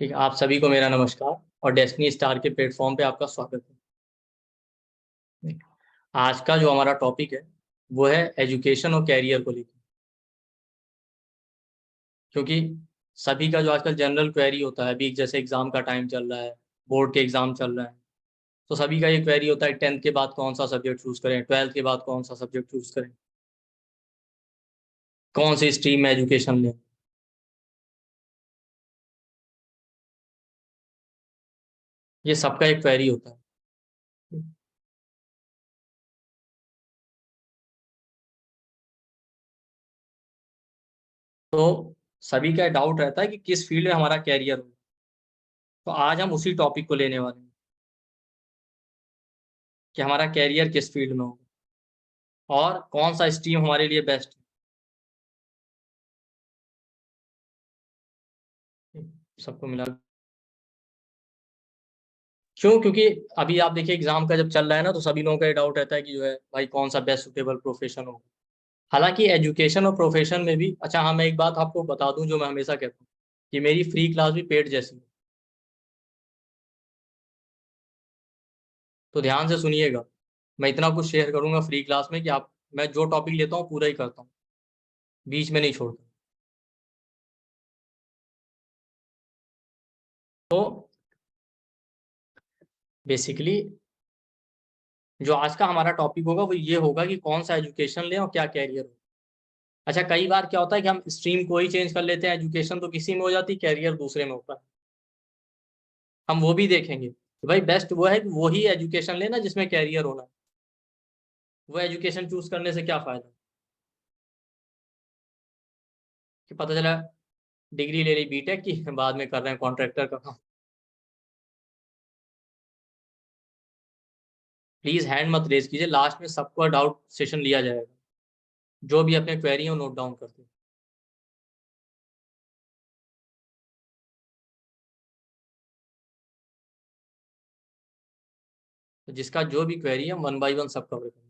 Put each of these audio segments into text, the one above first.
ठीक है, आप सभी को मेरा नमस्कार और डेस्टिनी स्टार के प्लेटफॉर्म पे आपका स्वागत है। आज का जो हमारा टॉपिक है वो है एजुकेशन और कैरियर को लेकर, क्योंकि सभी का जो आजकल जनरल क्वेरी होता है, अभी जैसे एग्जाम का टाइम चल रहा है, बोर्ड के एग्जाम चल रहे हैं, तो सभी का ये क्वेरी होता है 10th के बाद कौन सा सब्जेक्ट चूज करें, 12th के बाद कौन सा सब्जेक्ट चूज करें, कौन सी स्ट्रीम में एजुकेशन लें। ये सबका एक क्वेरी होता है। तो सभी का डाउट रहता है कि किस फील्ड में हमारा कैरियर हो। तो आज हम उसी टॉपिक को लेने वाले हैं कि हमारा कैरियर किस फील्ड में हो और कौन सा स्ट्रीम हमारे लिए बेस्ट है। सबको मिला क्यों? क्योंकि अभी आप देखिए एग्जाम का जब चल रहा है ना, तो सभी लोगों का ये डाउट रहता है कि जो है भाई कौन सा बेस्ट सुटेबल प्रोफेशन हो। हालांकि एजुकेशन और प्रोफेशन में भी, अच्छा हाँ, मैं एक बात आपको बता दूं जो मैं हमेशा कहता हूँ कि मेरी फ्री क्लास भी पेड जैसी है। तो ध्यान से सुनिएगा, मैं इतना कुछ शेयर करूंगा फ्री क्लास में कि आप, मैं जो टॉपिक लेता हूँ पूरा ही करता हूँ, बीच में नहीं छोड़ता। तो बेसिकली जो आज का हमारा टॉपिक होगा वो ये होगा कि कौन सा एजुकेशन लें और क्या कैरियर हो। अच्छा, कई बार क्या होता है कि हम स्ट्रीम को ही चेंज कर लेते हैं, एजुकेशन तो किसी में हो जाती है, कैरियर दूसरे में होता है। हम वो भी देखेंगे कि भाई बेस्ट वो है कि वो ही एजुकेशन लेना जिसमें कैरियर होना है। वो एजुकेशन चूज करने से क्या फायदा कि पता चला डिग्री ले ली बीटेक की, बाद में कर रहे हैं कॉन्ट्रैक्टर का काम। प्लीज हैंड मत रेज कीजिए, लास्ट में सबका डाउट सेशन लिया जाएगा। जो भी अपने क्वेरी है नोट डाउन करते हैं। तो जिसका जो भी क्वेरी है 1 बाय 1 सब कवर करेंगे।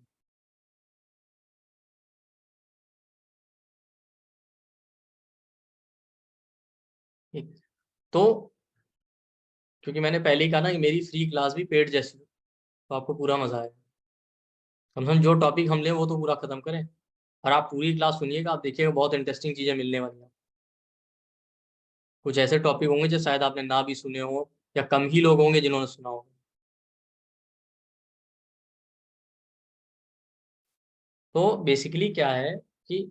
ठीक। तो क्योंकि मैंने पहले ही कहा ना कि मेरी फ्री क्लास भी पेड जैसी है, तो आपको पूरा मजा आएगा। कम से कम जो टॉपिक हम लें वो तो पूरा खत्म करें। और आप पूरी क्लास सुनिएगा, आप देखिएगा बहुत इंटरेस्टिंग चीजें मिलने वाली हैं। कुछ ऐसे टॉपिक होंगे जो शायद आपने ना भी सुने हो, या कम ही लोग होंगे जिन्होंने सुना हो। तो बेसिकली क्या है कि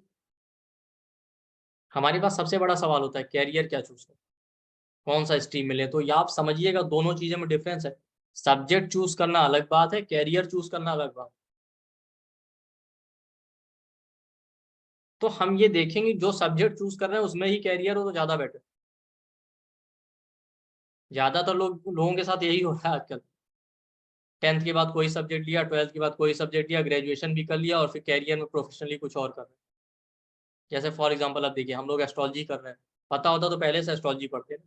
हमारे पास सबसे बड़ा सवाल होता है कैरियर क्या चूज करें, कौन सा स्ट्रीम मिले। तो ये आप समझिएगा दोनों चीजों में डिफरेंस है। सब्जेक्ट चूज करना अलग बात है, कैरियर चूज करना अलग बात। तो हम ये देखेंगे जो सब्जेक्ट चूज कर रहे हैं उसमें ही कैरियर हो तो ज्यादा बेटर। ज्यादातर लोगों के साथ यही हो रहा है आजकल। 10th के बाद कोई सब्जेक्ट लिया, 12th के बाद कोई सब्जेक्ट लिया, ग्रेजुएशन भी कर लिया और फिर कैरियर में प्रोफेशनली कुछ और कर रहे हैं। जैसे फॉर एग्जांपल अब देखिए, हम लोग एस्ट्रोलॉजी कर रहे हैं, पता होता तो पहले से एस्ट्रोलॉजी पढ़ते हैं।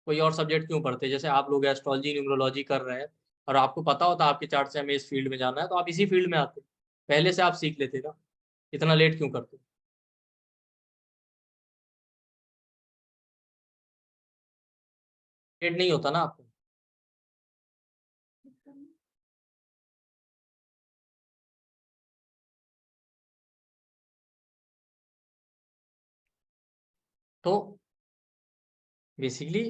कोई और सब्जेक्ट क्यों पढ़ते? जैसे आप लोग एस्ट्रोलॉजी न्यूमरोलॉजी कर रहे हैं और आपको पता होता आपके चार्ट से हमें इस फील्ड में जाना है, तो आप इसी फील्ड में आते, पहले से आप सीख लेते ना। इतना लेट क्यों करते? लेट नहीं होता ना आपको। तो बेसिकली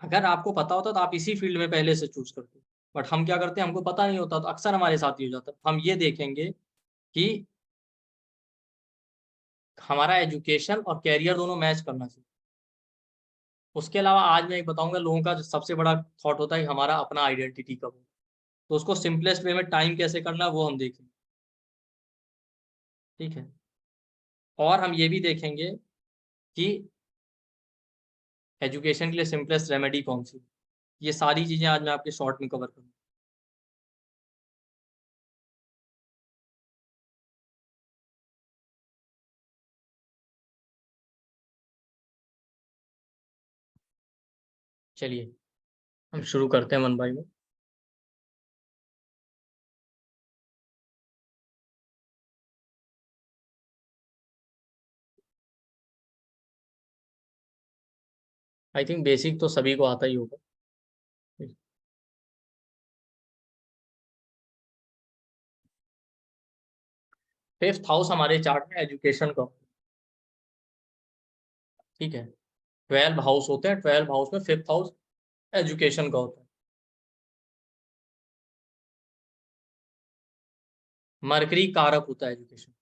अगर आपको पता होता तो आप इसी फील्ड में पहले से चूज करते। बट हम क्या करते हैं, हमको पता नहीं होता, तो अक्सर हमारे साथ ही हो जाता है। हम ये देखेंगे कि हमारा एजुकेशन और कैरियर दोनों मैच करना चाहिए। उसके अलावा आज मैं एक बताऊंगा, लोगों का जो सबसे बड़ा थॉट होता है कि हमारा अपना आइडेंटिटी कब हो। तो उसको सिंपलेस्ट वे में टाइम कैसे करना है वो हम देखेंगे। ठीक है। और हम ये भी देखेंगे कि एजुकेशन के लिए सिंपलेस्ट रेमेडी कौन सी है। ये सारी चीजें आज मैं आपके शॉर्ट में कवर करूँगा। चलिए हम शुरू करते हैं 1 बाय 1। आई थिंक बेसिक तो सभी को आता ही होगा। फिफ्थ हाउस हमारे चार्ट में एजुकेशन का, ठीक है। 12 हाउस होते हैं, 12 हाउस में फिफ्थ हाउस एजुकेशन का होता है। मरकरी कारक होता है एजुकेशन।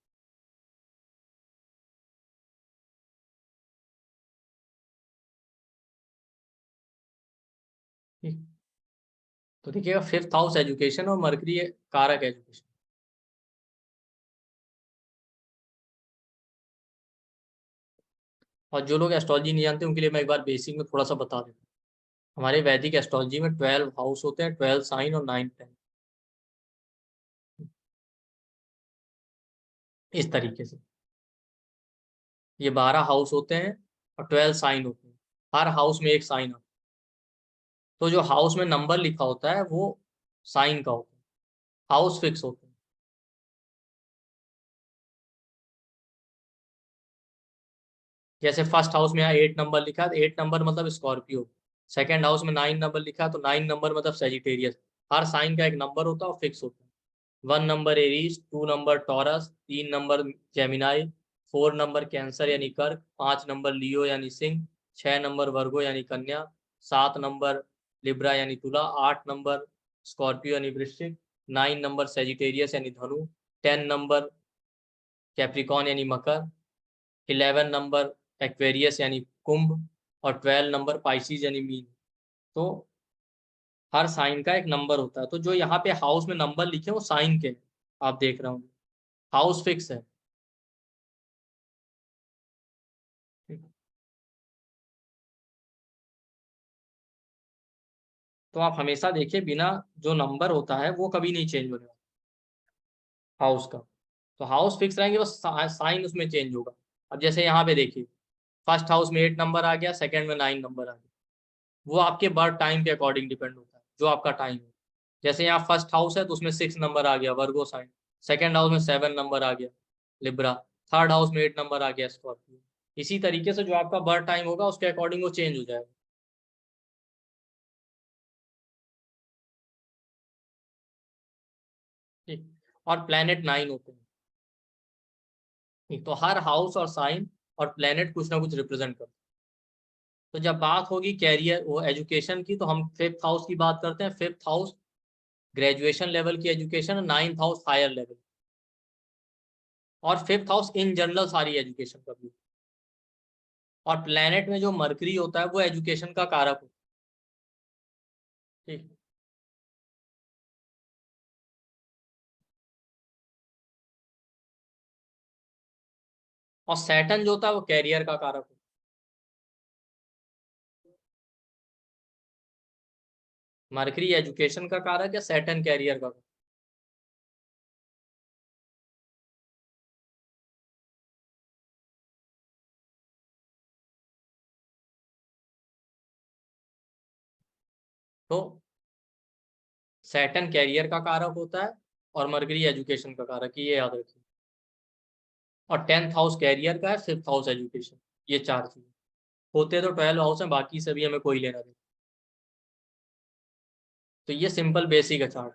ठीक। तो देखिएगा फिफ्थ हाउस एजुकेशन और मरकरी कारक एजुकेशन। और जो लोग एस्ट्रोलॉजी नहीं जानते उनके लिए मैं एक बार बेसिक में थोड़ा सा बता देता हूँ। हमारे वैदिक एस्ट्रोलॉजी में 12 हाउस होते हैं, 12 साइन और 9 10, इस तरीके से। ये 12 हाउस होते हैं और 12 साइन होते हैं। हर हाउस में एक साइन आता है। तो जो हाउस में नंबर लिखा होता है वो साइन का होता है, हाउस फिक्स होते हैं। जैसे फर्स्ट हाउस में यहाँ 8 नंबर लिखा है तो 8 नंबर मतलब स्कॉर्पियो। सेकंड हाउस में 9 नंबर लिखा है तो 9 नंबर मतलब सेजिटेरियस। हर साइन का एक नंबर होता है और फिक्स होता है। 1 number Aries, 2 number taurus, 3 number Gemini, 4 number cancer यानी कर्क, 5 नंबर लियो यानी सिंह, 6 नंबर वर्गो यानी कन्या, 7 नंबर लिब्रा यानी तुला, 8 नंबर स्कॉर्पियो यानी वृश्चिक, 9 नंबर सेजिटेरियस यानी धनु, 10 नंबर कैप्रिकॉन यानी मकर, 11 नंबर एक्वेरियस यानी कुंभ, और 12 नंबर पाइसिस यानी मीन। तो हर साइन का एक नंबर होता है। तो जो यहाँ पे हाउस में नंबर लिखे हैं वो साइन के हैं, आप देख रहे होंगे। हाउस फिक्स है। ठीक। तो आप हमेशा देखिए बिना, जो नंबर होता है वो कभी नहीं चेंज होने वाला हाउस का। तो हाउस फिक्स रहेंगे, बस साइन उसमें चेंज होगा। अब जैसे यहाँ पे देखिए, फर्स्ट हाउस में 8 नंबर आ गया, सेकंड में 9 नंबर आ गया। वो आपके बर्थ टाइम के अकॉर्डिंग डिपेंड होता है, जो आपका टाइम है। जैसे यहाँ फर्स्ट हाउस है तो उसमें 6 नंबर आ गया वर्गो साइन, सेकंड हाउस में 7 नंबर आ गया लिब्रा, थर्ड हाउस में 8 नंबर आ गया स्कॉर्पियो। इसी तरीके से जो आपका बर्थ टाइम होगा उसके अकॉर्डिंग वो चेंज हो जाएगा। ठीक। और प्लेनेट 9 होते हैं। ठीक। तो हर हाउस और साइन और प्लेनेट कुछ ना कुछ रिप्रेजेंट करते हैं। तो जब बात होगी कैरियर वो एजुकेशन की, तो हम फिफ्थ हाउस की बात करते हैं। फिफ्थ हाउस ग्रेजुएशन लेवल की education, ninth house higher level, और फिफ्थ हाउस इन जनरल सारी एजुकेशन का भी। और प्लेनेट में जो मरकरी होता है वो एजुकेशन का कारक होता है। ठीक। और सैटर्न जो होता है वो कैरियर का कारक होता है। मरकरी एजुकेशन का कारक है, सैटर्न कैरियर का कारक। तो सैटर्न कैरियर का कारक होता है और मरकरी एजुकेशन का कारक है, ये याद रखिए। और 10th हाउस कैरियर का है, फिफ्थ हाउस एजुकेशन। ये चार चीज होते तो 12 हाउस है, बाकी से भी हमें कोई लेना नहीं। तो ये सिंपल बेसिक है चार्ट।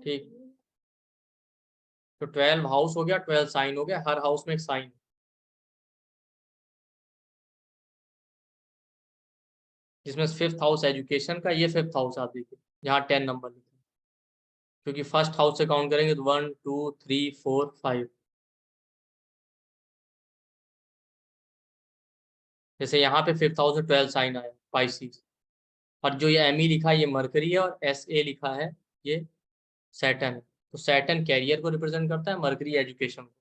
ठीक। तो 12 हाउस हो गया, 12 साइन हो गया, हर हाउस में एक साइन। जिसमें फिफ्थ हाउस एजुकेशन का, ये फिफ्थ हाउस आप देखिए यहाँ 10 नंबर लिखा है। क्योंकि फर्स्ट हाउस से काउंट करेंगे तो 1 2 3 4 5। जैसे यहाँ पे फिफ्थ हाउस में 12 साइन आया पाइसिस। और जो ये एम ई लिखा है ये मरकरी है, और एस ए लिखा है ये सैटर्न है। तो सैटर्न कैरियर को रिप्रेजेंट करता है, मरकरी एजुकेशन को।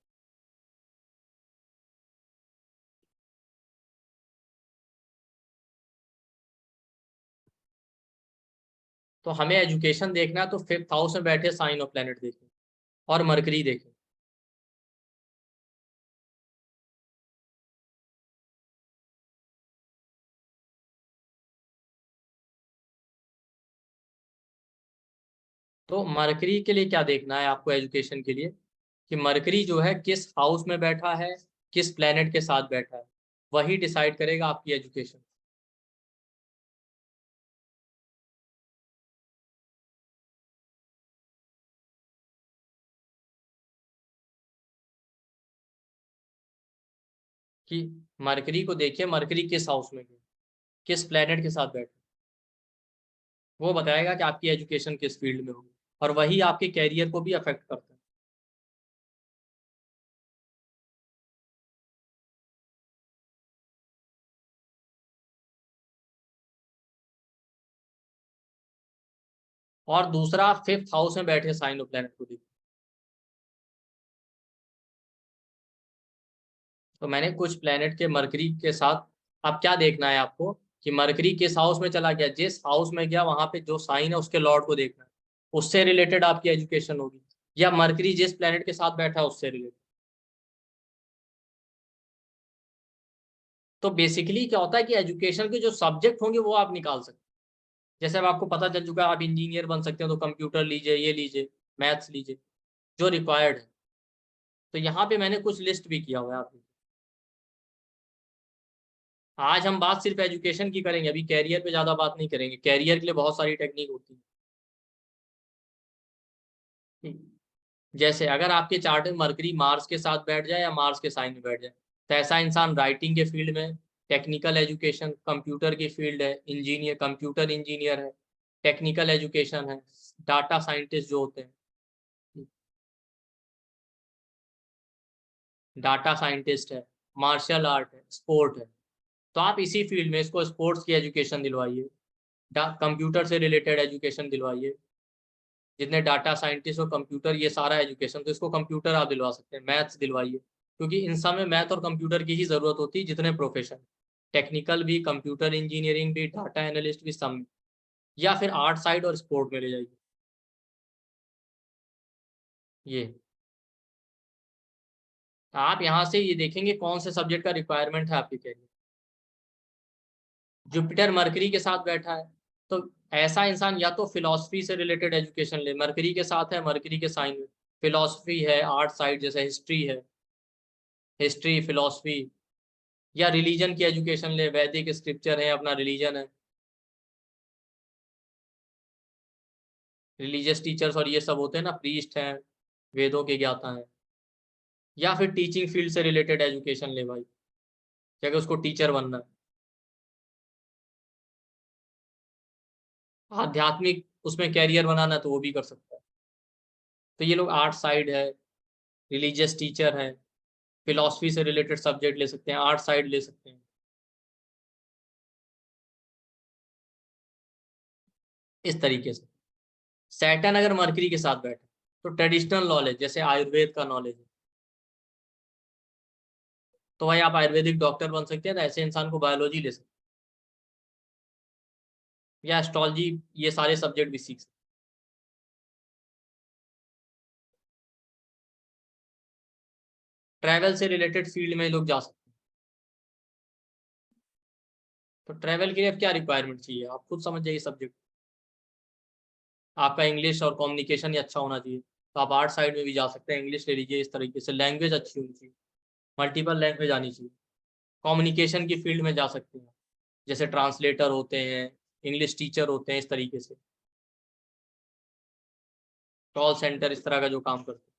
तो हमें एजुकेशन देखना है तो फिफ्थ हाउस में बैठे साइन और प्लेनेट देखिए। और मरकरी देखें। तो मरकरी के लिए क्या देखना है आपको एजुकेशन के लिए, कि मरकरी जो है किस हाउस में बैठा है, किस प्लेनेट के साथ बैठा है, वही डिसाइड करेगा आपकी एजुकेशन। कि मरकरी को देखिए, मरकरी किस हाउस में है, किस प्लेनेट के साथ बैठा है, वो बताएगा कि आपकी एजुकेशन किस फील्ड में होगी, और वही आपके कैरियर को भी अफेक्ट करता है। और दूसरा, फिफ्थ हाउस में बैठे साइन ऑफ प्लेनेट को देखिए। तो मैंने कुछ प्लेनेट के मरकरी के साथ, अब क्या देखना है आपको, कि मरकरी किस हाउस में चला गया, जिस हाउस में गया वहां पे जो साइन है उसके लॉर्ड को देखना है, उससे रिलेटेड आपकी एजुकेशन होगी, या मरकरी जिस प्लेनेट के साथ बैठा है उससे रिलेटेड। तो बेसिकली क्या होता है कि एजुकेशन के जो सब्जेक्ट होंगे वो आप निकाल सकते हैं। जैसे अब आपको पता चल चुका है आप इंजीनियर बन सकते हैं, तो कंप्यूटर लीजिए, ये लीजिए, मैथ्स लीजिए, जो रिक्वायर्ड है। तो यहाँ पे मैंने कुछ लिस्ट भी किया हुआ है आपको। आज हम बात सिर्फ एजुकेशन की करेंगे, अभी कैरियर पे ज्यादा बात नहीं करेंगे, कैरियर के लिए बहुत सारी टेक्निक होती है। जैसे अगर आपके चार्ट में मरकरी मार्स के साथ बैठ जाए या मार्स के साइन में बैठ जाए, तो ऐसा इंसान राइटिंग के फील्ड में, टेक्निकल एजुकेशन, कंप्यूटर की फील्ड है, इंजीनियर, कंप्यूटर इंजीनियर है, टेक्निकल एजुकेशन है, डाटा साइंटिस्ट जो होते हैं, डाटा साइंटिस्ट है, मार्शल आर्ट है, स्पोर्ट है। तो आप इसी फील्ड में इसको स्पोर्ट्स की एजुकेशन दिलवाइए, कंप्यूटर से रिलेटेड एजुकेशन दिलवाइए। जितने डाटा साइंटिस्ट और कंप्यूटर, ये सारा एजुकेशन, तो इसको कंप्यूटर आप दिलवा सकते हैं, मैथ्स दिलवाइए, क्योंकि इन सब में मैथ और कंप्यूटर की ही जरूरत होती है, जितने प्रोफेशन, टेक्निकल भी, कंप्यूटर इंजीनियरिंग भी, डाटा एनालिस्ट भी, सब में। या फिर आर्ट साइड और स्पोर्ट में ले जाइए। ये आप यहाँ से ये देखेंगे कौन से सब्जेक्ट का रिक्वायरमेंट है आपके कैरियर। जुपिटर मरकरी के साथ बैठा है, तो ऐसा इंसान या तो फिलॉसफी से रिलेटेड एजुकेशन ले, मरकरी के साथ है, मरकरी के साइन में, फिलॉसफी है, आर्ट साइड जैसे हिस्ट्री है, हिस्ट्री फिलॉसफी, या रिलीजन की एजुकेशन ले, वैदिक स्क्रिप्चर है, अपना रिलीजन है, रिलीजियस टीचर्स और ये सब होते हैं ना, प्रीस्ट हैं, वेदों के ज्ञाता हैं। या फिर टीचिंग फील्ड से रिलेटेड एजुकेशन ले भाई, क्या कि उसको टीचर बनना है, आध्यात्मिक उसमें कैरियर बनाना है तो वो भी कर सकता है। तो ये लोग आर्ट साइड है, रिलीजियस टीचर है, फिलॉसफी से रिलेटेड सब्जेक्ट ले सकते हैं, आर्ट साइड ले सकते हैं, इस तरीके से। सैटर्न अगर मरकरी के साथ बैठे, तो ट्रेडिशनल नॉलेज जैसे आयुर्वेद का नॉलेज है, तो भाई आप आयुर्वेदिक डॉक्टर बन सकते हैं, तो ऐसे इंसान को बायोलॉजी ले सकते हैं, या एस्ट्रोलॉजी, ये सारे सब्जेक्ट भी सीख सकते हैं। ट्रैवल से रिलेटेड फील्ड में लोग जा सकते हैं। तो ट्रैवल के लिए अब क्या रिक्वायरमेंट चाहिए, आप खुद समझ जाइए सब्जेक्ट। आपका इंग्लिश और कम्युनिकेशन ही अच्छा होना चाहिए, तो आप आर्ट साइड में भी जा सकते हैं, इंग्लिश ले लीजिए, इस तरीके से लैंग्वेज अच्छी होनी चाहिए, मल्टीपल लैंग्वेज आनी चाहिए। कम्युनिकेशन की फील्ड में जा सकते हैं, जैसे ट्रांसलेटर होते हैं, इंग्लिश टीचर होते हैं, इस तरीके से, कॉल सेंटर, इस तरह का जो काम करते हैं।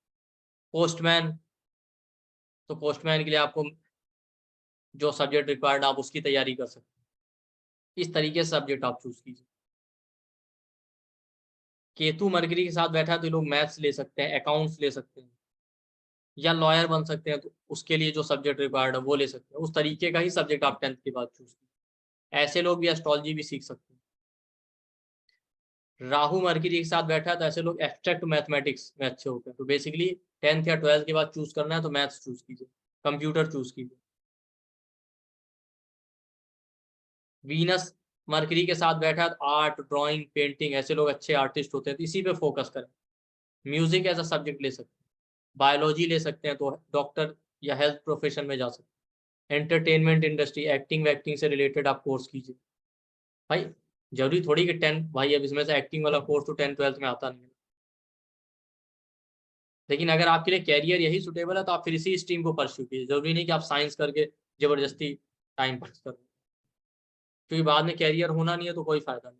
पोस्टमैन, तो पोस्टमैन के लिए आपको जो सब्जेक्ट रिक्वायर्ड आप उसकी तैयारी कर सकते हैं, इस तरीके से सब्जेक्ट आप चूज कीजिए। केतु मरकरी के साथ बैठा है तो लोग मैथ्स ले सकते हैं, अकाउंट्स ले सकते हैं, या लॉयर बन सकते हैं, तो उसके लिए जो सब्जेक्ट रिक्वायर्ड है वो ले सकते हैं, उस तरीके का ही सब्जेक्ट आप 10th के बाद चूज कीजिए। ऐसे लोग भी एस्ट्रोलॉजी भी सीख सकते हैं। राहु मरकरी के साथ बैठा है तो ऐसे लोग एब्स्ट्रैक्ट मैथमेटिक्स में अच्छे होते हैं। तो बेसिकली 10th या 12th के बाद चूज करना है तो मैथ्स चूज कीजिए, कंप्यूटर चूज कीजिए। वीनस मरकरी के साथ बैठा है तो आर्ट, ड्राइंग, पेंटिंग, ऐसे लोग अच्छे आर्टिस्ट होते हैं, तो इसी पे फोकस करें। म्यूजिक एज अ सब्जेक्ट ले सकते हैं। बायोलॉजी ले सकते हैं तो डॉक्टर या हेल्थ प्रोफेशन में जा सकते हैं। एंटरटेनमेंट इंडस्ट्री, एक्टिंग वैक्टिंग से रिलेटेड आप कोर्स कीजिए। भाई जरूरी थोड़ी कि 10, भाई अब इसमें से एक्टिंग वाला कोर्स तो 10th-12th में आता नहीं है। लेकिन अगर आपके लिए कैरियर यही सुटेबल है तो आप फिर इसी स्ट्रीम को परस्यू कीजिए। जरूरी नहीं कि आप साइंस करके जबरदस्ती टाइम पास करें, क्योंकि बाद में कैरियर होना नहीं है तो कोई फायदा नहीं।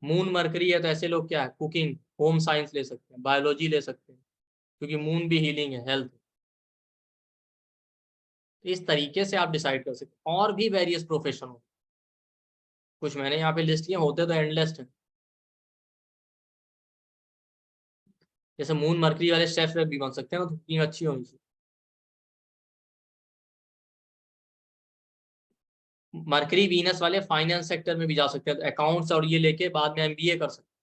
मून मरकरी है तो ऐसे लोग क्या है, कुकिंग, होम साइंस ले सकते हैं, बायोलॉजी ले सकते हैं, क्योंकि मून भी हीलिंग है, हेल्थ। इस तरीके से आप डिसाइड कर सकते हैं। और भी वेरियस प्रोफेशन हो, कुछ मैंने यहाँ पे लिस्ट किए, होते तो एंडलेस है। जैसे मून मरकरी वाले शेफ भी बन सकते हैं ना, तो कुकिंग अच्छी होनी चाहिए। मरकरी वीनस वाले फाइनेंस सेक्टर में भी जा सकते हैं, तो अकाउंट्स और ये लेके बाद में एमबीए कर सकते हैं।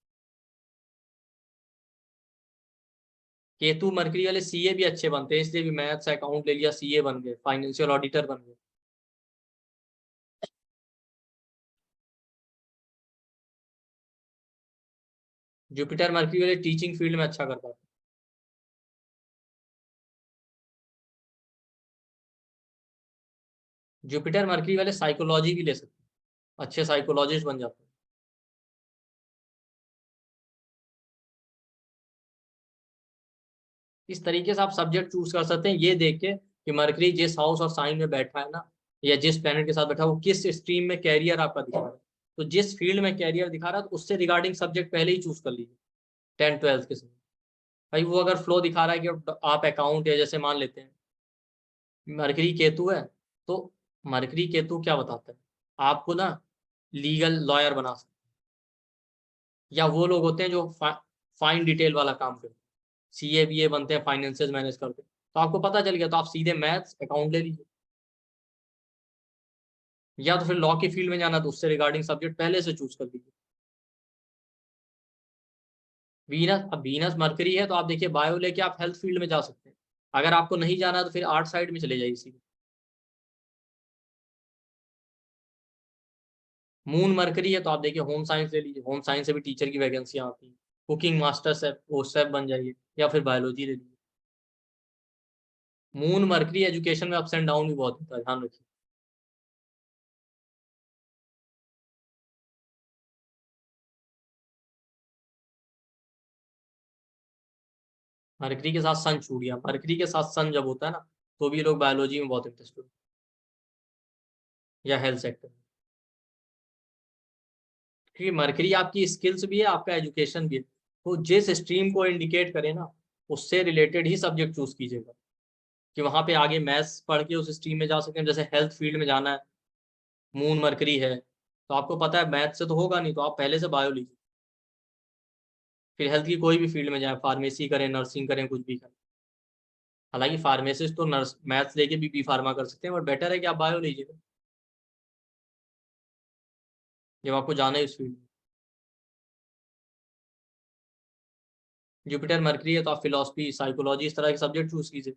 केतु मरकरी वाले सीए भी अच्छे बनते हैं, इसलिए भी मैथ्स अकाउंट ले लिया, सीए बन गए, फाइनेंशियल ऑडिटर बन गए। जुपिटर मरकरी वाले टीचिंग फील्ड में अच्छा कर पाते हैं। जुपिटर मरकरी वाले साइकोलॉजी भी ले सकते हैं, अच्छे साइकोलॉजिस्ट बन जाते हैं। इस तरीके से आप सब्जेक्ट चूज कर सकते हैं, ये देख के कि मरकरी जिस हाउस और साइन में बैठा है ना, या जिस प्लेनेट के साथ बैठा है, वो किस स्ट्रीम में कैरियर आपका दिखा रहा है। तो जिस फील्ड में कैरियर दिखा रहा है तो उससे रिगार्डिंग सब्जेक्ट पहले ही चूज कर लीजिए 10th-12th के समय। भाई वो अगर फ्लो दिखा रहा है कि आप अकाउंट, या जैसे मान लेते हैं मरकरी केतु है, तो मरकरी केतु क्या बताता है आपको ना, लीगल लॉयर बना सकते हैं। या वो लोग होते हैं जो फाइन डिटेल वाला काम करते हैं, सीए बीए बनते हैं, फाइनेंसेस मैनेज करते हैं। तो आपको पता चल गया, तो आप सीधे मैथ्स अकाउंट ले लीजिए। या तो फिर लॉ की फील्ड में जाना, तो उससे रिगार्डिंग सब्जेक्ट पहले से चूज कर लीजिए। वीनस, अब वीनस मरकरी है तो आप देखिए बायो लेके आप हेल्थ फील्ड में जा सकते हैं। अगर आपको नहीं जाना तो फिर आर्ट साइड में चले जाइए सीधे। मून मरकरी है तो आप देखिए होम साइंस ले लीजिए, होम साइंस से भी टीचर की वैकेंसियां आती हैं। कुकिंग मास्टर शेफ, वो शेफ बन जाइए, या फिर बायोलॉजी ले लीजिए। मून मरकरी एजुकेशन में अप्स एंड डाउन भी बहुत होता है, ध्यान रखिए। मरकरी के साथ सन छूट गया, मरकरी के साथ सन जब होता है ना, तो भी लोग बायोलॉजी में बहुत इंटरेस्टेड, या हेल्थ सेक्टर में। क्योंकि मरकरी आपकी स्किल्स भी है, आपका एजुकेशन भी है। तो जिस स्ट्रीम को इंडिकेट करे ना, उससे रिलेटेड ही सब्जेक्ट चूज कीजिएगा, कि वहां पे आगे मैथ्स पढ़ के उस स्ट्रीम में जा सकते हैं। जैसे हेल्थ फील्ड में जाना है, मून मरकरी है, तो आपको पता है मैथ से तो होगा नहीं, तो आप पहले से बायो लीजिए। फिर हेल्थ की कोई भी फील्ड में जाए, फार्मेसी करें, नर्सिंग करें, कुछ भी करें। हालांकि फार्मेसिस्ट तो नर्स मैथ्स लेके भी बी फार्मा कर सकते हैं, बट बेटर है कि आप बायो लीजिए जब आपको जाना है इस फील्ड में। जुपिटर मरकरी है तो आप फिलोसफी, साइकोलॉजी, इस तरह के सब्जेक्ट चूज कीजिए।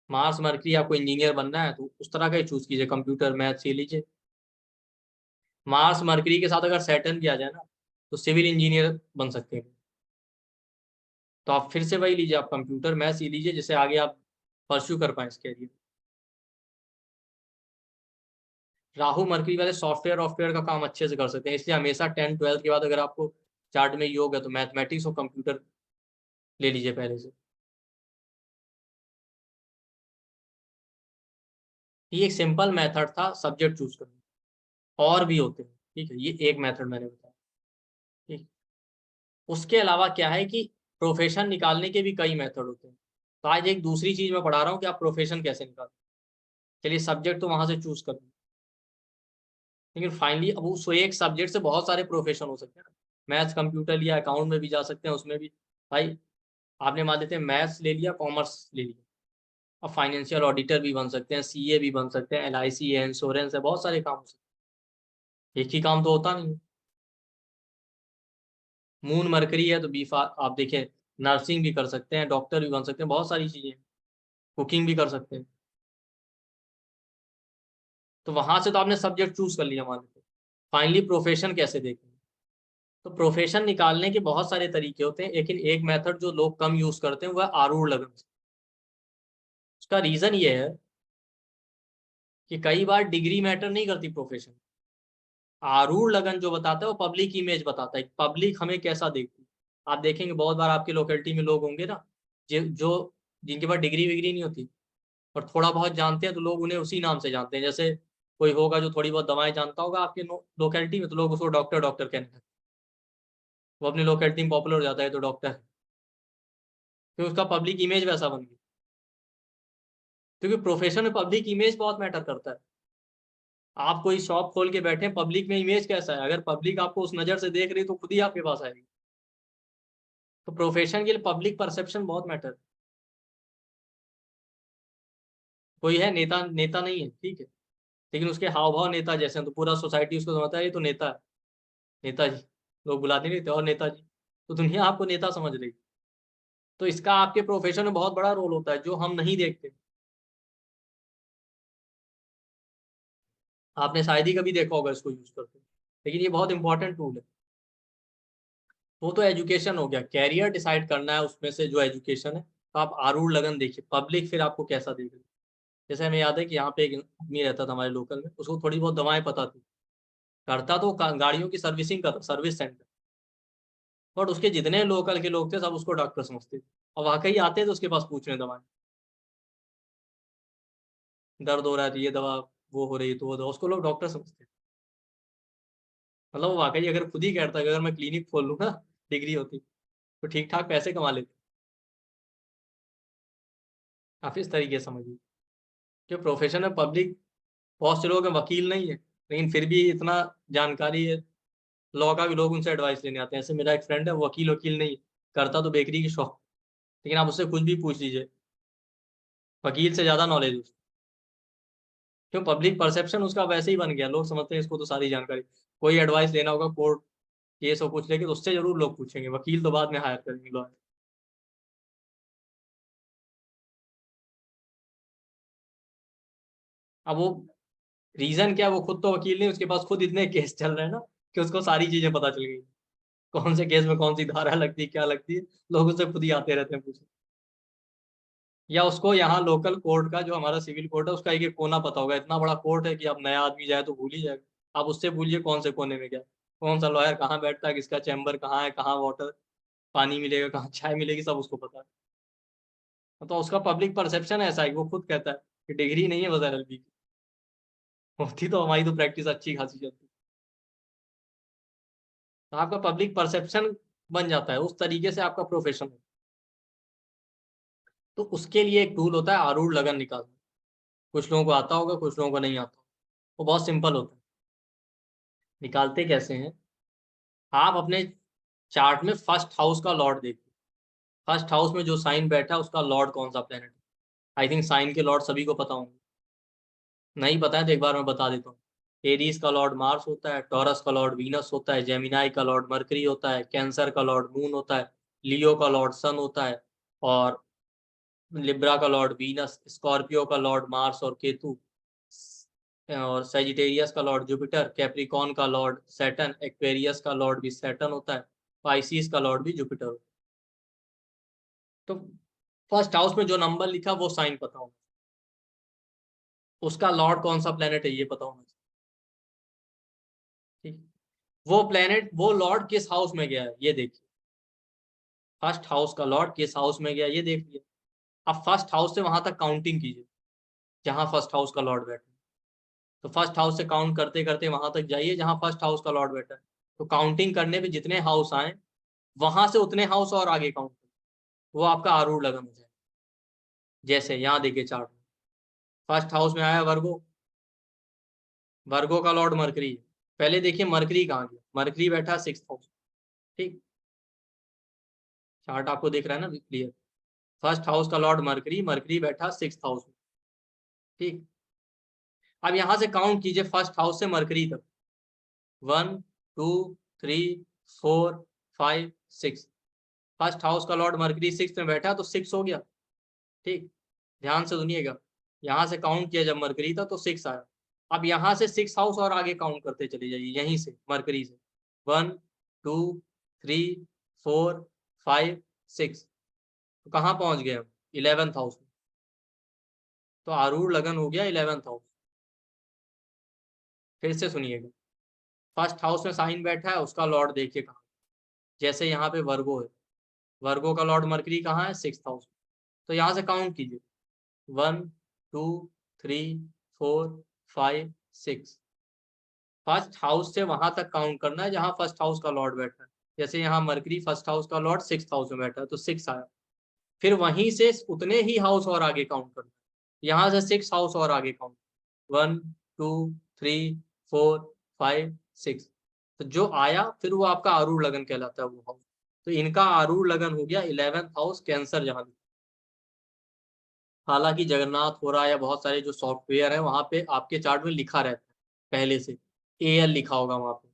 मार्स मरकरी आपको इंजीनियर बनना है तो उस तरह का ही चूज कीजिए, कंप्यूटर मैथ्स ये लीजिए। मार्स मरकरी के साथ अगर सैटर्न भी आ जाए ना, तो सिविल इंजीनियर बन सकते हैं। तो आप फिर से वही लीजिए, आप कंप्यूटर मैथ्स ये लीजिए, जिससे आगे आप परस्यू कर पाए इस कैरियर। राहु मरकरी वाले सॉफ्टवेयर वॉफ्टवेयर का काम अच्छे से कर सकते हैं, इसलिए हमेशा 10th-12th के बाद अगर आपको चार्ट में योग है तो मैथमेटिक्स और कंप्यूटर ले लीजिए पहले से। ये एक सिंपल मेथड था सब्जेक्ट चूज करने, और भी होते हैं, ठीक है, ये एक मेथड मैंने बताया। ठीक, उसके अलावा क्या है कि प्रोफेशन निकालने के भी कई मेथड होते हैं। तो आज एक दूसरी चीज मैं पढ़ा रहा हूँ कि आप प्रोफेशन कैसे निकालें। चलिए सब्जेक्ट तो वहां से चूज कर, लेकिन फाइनली अब उस एक सब्जेक्ट से बहुत सारे प्रोफेशन हो सकते हैं ना। मैथ्स कंप्यूटर लिया, अकाउंट में भी जा सकते हैं, उसमें भी भाई आपने मान लेते हैं मैथ्स ले लिया, कॉमर्स ले लिया, अब फाइनेंशियल ऑडिटर भी बन सकते हैं, सीए भी बन सकते हैं, एलआईसी है, इंश्योरेंस है, बहुत सारे काम हो सकते हैं। एक ही काम तो होता नहीं है। मून मरकरी है तो आप देखिए नर्सिंग भी कर सकते हैं, डॉक्टर भी बन सकते हैं, बहुत सारी चीजें हैं, कुकिंग भी कर सकते हैं। तो वहां से तो आपने सब्जेक्ट चूज कर लिया मान लीजिए, फाइनली प्रोफेशन कैसे देखें। तो प्रोफेशन निकालने के बहुत सारे तरीके होते हैं, लेकिन एक मेथड जो लोग कम यूज करते हैं वह आरूढ़ लगन। उसका रीजन ये है कि कई बार डिग्री मैटर नहीं करती प्रोफेशन। आरूढ़ लगन जो बताता है वो पब्लिक इमेज बताता है, पब्लिक हमें कैसा देखती है। आप देखेंगे बहुत बार आपकी लोकेलिटी में लोग होंगे ना जो जिनके पास डिग्री विग्री नहीं होती और थोड़ा बहुत जानते हैं, तो लोग उन्हें उसी नाम से जानते हैं। जैसे कोई होगा जो थोड़ी बहुत दवाएं जानता होगा आपके लोकेलिटी में, तो लोग उसको डॉक्टर डॉक्टर कहने लगते हैं। वो अपनी लोकेलिटी में पॉपुलर हो जाता है तो डॉक्टर, क्योंकि उसका पब्लिक इमेज वैसा बन गया। क्योंकि प्रोफेशन में पब्लिक इमेज बहुत मैटर करता है। आप कोई शॉप खोल के बैठे, पब्लिक में इमेज कैसा है, अगर पब्लिक आपको उस नजर से देख रही है तो खुद ही आपके पास आएगी। तो प्रोफेशन के लिए पब्लिक परसेप्शन बहुत मैटर। कोई है नेता, नेता नहीं है ठीक है, लेकिन उसके हाव भाव नेता जैसे हैं तो पूरा सोसाइटी उसको समझता है ये तो नेता है, नेताजी। लोग बुलाते नहीं थे और नेताजी, तो दुनिया आपको नेता समझ रही। तो इसका आपके प्रोफेशन में बहुत बड़ा रोल होता है जो हम नहीं देखते। आपने शायद ही कभी देखा होगा इसको यूज करते, लेकिन ये बहुत इंपॉर्टेंट टूल है। वो तो एजुकेशन हो गया, कैरियर डिसाइड करना है उसमें से जो एजुकेशन है, तो आप आरूढ़ लगन देखिए, पब्लिक फिर आपको कैसा देख रही है। जैसे हमें याद है कि यहाँ पे एक आदमी रहता था हमारे लोकल में, उसको थोड़ी बहुत दवाएं पता थी, करता तो गाड़ियों की सर्विसिंग का था, सर्विस सेंटर। बट उसके जितने लोकल के लोग थे सब उसको डॉक्टर समझते थे, और वाकई आते थे उसके पास पूछने दवाएं, दर्द हो रहा है तो ये दवा, वो हो रही है तो वो दवा, उसको लोग डॉक्टर समझते थे। मतलब वो वाकई अगर खुद ही कहता कि अगर मैं क्लिनिक खोल लूँ ना, डिग्री होती तो ठीक ठाक पैसे कमा लेते। आप इस तरीके से समझिए कि प्रोफेशन में पब्लिक, बहुत से लोग हैं वकील नहीं है लेकिन फिर भी इतना जानकारी है लॉ का, भी लोग उनसे एडवाइस लेने आते हैं। ऐसे मेरा एक फ्रेंड है, वो वकील वकील नहीं है, करता तो बेकरी की शॉप, लेकिन आप उससे कुछ भी पूछ लीजिए, वकील से ज्यादा नॉलेज उसको। क्यों, पब्लिक परसेप्शन उसका वैसे ही बन गया, लोग समझते हैं इसको तो सारी जानकारी। कोई एडवाइस लेना होगा कोर्ट केस हो कुछ लेके, तो उससे जरूर लोग पूछेंगे, वकील तो बाद में हायर करेंगे लॉयर। अब वो रीजन क्या है, वो खुद तो वकील नहीं, उसके पास खुद इतने केस चल रहे हैं ना कि उसको सारी चीजें पता चल गई, कौन से केस में कौन सी धारा लगती है क्या लगती है, लोग उससे खुद ही आते रहते हैं पूछे। या उसको यहाँ लोकल कोर्ट का, जो हमारा सिविल कोर्ट है, उसका एक एक कोना पता होगा, इतना बड़ा कोर्ट है कि अब नया आदमी जाए तो भूल ही जाएगा। आप उससे भूलिए कौन से कोने में क्या है, कौन सा लॉयर कहाँ बैठता है, किसका चैम्बर कहाँ है, कहाँ वाटर पानी मिलेगा, कहाँ चाय मिलेगी, सब उसको पता है। तो उसका पब्लिक परसेप्शन ऐसा है कि वो खुद कहता है कि डिग्री नहीं है बस एलएलबी की, होती तो हमारी तो प्रैक्टिस अच्छी खासी चलती। तो आपका पब्लिक परसेप्शन बन जाता है, उस तरीके से आपका प्रोफेशन है। तो उसके लिए एक टूल होता है आरूढ़ लगन निकालना। कुछ लोगों को आता होगा, कुछ लोगों को नहीं आता। वो बहुत सिंपल होता है। निकालते कैसे हैं, आप अपने चार्ट में फर्स्ट हाउस का लॉर्ड देखिए। फर्स्ट हाउस में जो साइन बैठा है उसका लॉर्ड कौन सा प्लेनेट है। आई थिंक साइन के लॉर्ड सभी को पता होंगे, नहीं पता है तो एक बार मैं बता देता हूँ। एरीज का लॉर्ड मार्स होता है, टॉरस का लॉर्ड वीनस होता है, जेमिनाई का लॉर्ड मरकरी होता है, कैंसर का लॉर्ड मून होता है, लियो का लॉर्ड सन होता है, और लिब्रा का लॉर्ड वीनस, स्कॉर्पियो का लॉर्ड मार्स और केतु, और सेजिटेरियस का लॉर्ड जुपिटर, कैप्रिकॉन का लॉर्ड सैटर्न, एक्वेरियस का लॉर्ड भी सैटर्न होता है, पाइसिस का लॉर्ड भी जुपिटर होता है। तो फर्स्ट हाउस में जो नंबर लिखा वो साइन पता होगा, उसका लॉर्ड कौन सा प्लेनेट है ये पता होना चाहिए। ठीक, वो प्लेनेट, वो लॉर्ड किस हाउस में गया है ये देखिए। फर्स्ट हाउस का लॉर्ड किस हाउस में गया ये देख लिया। अब फर्स्ट हाउस से वहां तक काउंटिंग कीजिए, जहां फर्स्ट हाउस का लॉर्ड बैठा है। तो फर्स्ट हाउस से काउंट करते करते वहां तक जाइए जहां फर्स्ट हाउस का लॉर्ड बैठा है। तो काउंटिंग करने पे जितने हाउस आए, वहां से उतने हाउस और आगे काउंट करें, वो आपका आरूढ़ लगन हो जाए। जैसे यहाँ देखिए चार्ट में, फर्स्ट हाउस में आया वर्गो, वर्गो का लॉर्ड मरकरी है। पहले देखिए मरकरी कहाँ गया, मरकरी बैठा सिक्स हाउस। ठीक, चार्ट आपको दिख रहा है ना क्लियर। फर्स्ट हाउस का लॉर्ड मरकरी, मरकरी बैठा सिक्स हाउस में। ठीक, अब यहां से काउंट कीजिए फर्स्ट हाउस से मरकरी तक, 1 2 3 4 5 6। फर्स्ट हाउस का लॉर्ड मरकरी सिक्स में बैठा तो सिक्स हो गया। ठीक, ध्यान से सुनिएगा, यहां से काउंट किया जब मरकरी था तो सिक्स आया। अब यहां से सिक्स हाउस और आगे काउंट करते चले जाइए, यहीं से मरकरी से 1 2 3 4 5 6, तो कहाँ पहुंच गए हम? 11th हाउस में। तो आरूढ़ लगन हो गया 11th हाउस। फिर से सुनिएगा, फर्स्ट हाउस में साइन बैठा है, उसका लॉर्ड देखिए कहाँ। जैसे यहाँ पे वर्गो है, वर्गो का लॉर्ड मरकरी कहाँ है? 6th house. तो यहाँ से काउंट कीजिए 1 2 3 4 5 6। फर्स्ट हाउस से वहां तक काउंट करना है जहां फर्स्ट हाउस का लॉर्ड बैठा है। जैसे यहाँ मरकरी फर्स्ट हाउस का लॉर्ड 6th हाउस में बैठा है, तो 6 आया। फिर वहीं से उतने ही हाउस और आगे काउंट करना है, यहाँ से 6 हाउस और आगे काउंट, 1 2 3 4 5 6। तो जो आया फिर वो आपका आरूढ़ लगन कहलाता है वो हाउस। तो इनका आरूढ़ लगन हो गया 11th हाउस कैंसर। जहां हालांकि जगन्नाथ हो रहा है या बहुत सारे जो सॉफ्टवेयर है वहां पे आपके चार्ट में लिखा रहता है पहले से, AL लिखा होगा वहां पे,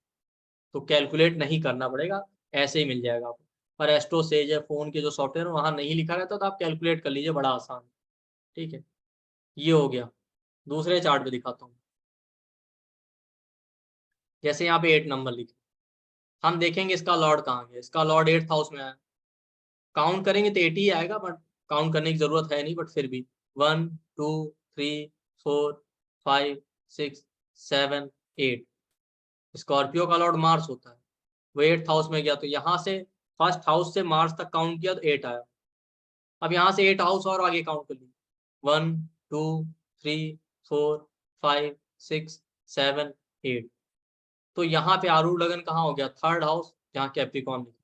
तो कैलकुलेट नहीं करना पड़ेगा, ऐसे ही मिल जाएगा आपको। पर एस्ट्रो सेज है, फोन के जो सॉफ्टवेयर वहां नहीं लिखा रहता, तो आप कैलकुलेट कर लीजिए, बड़ा आसान है। ठीक है, ये हो गया। दूसरे चार्ट पे दिखाता हूँ। जैसे यहाँ पे 8 नंबर लिखे, हम देखेंगे इसका लॉर्ड कहाँ गया। इसका लॉर्ड 8th हाउस में आया, काउंट करेंगे तो 80 आएगा, बट काउंट करने की जरूरत है नहीं, बट फिर भी 1 2 3 4 5 6 7 8। स्कॉर्पियो का लॉर्ड मार्स होता है, वो 8th हाउस में गया, तो यहाँ से फर्स्ट हाउस से मार्स तक काउंट किया तो 8 आया। अब यहाँ से 8 हाउस और आगे काउंट कर लीजिए, 1 2 3 4 5 6 7 8। तो यहाँ पे आरूढ़ लगन कहाँ हो गया? 3rd हाउस, जहाँ कैप्रिकॉर्न लिखा।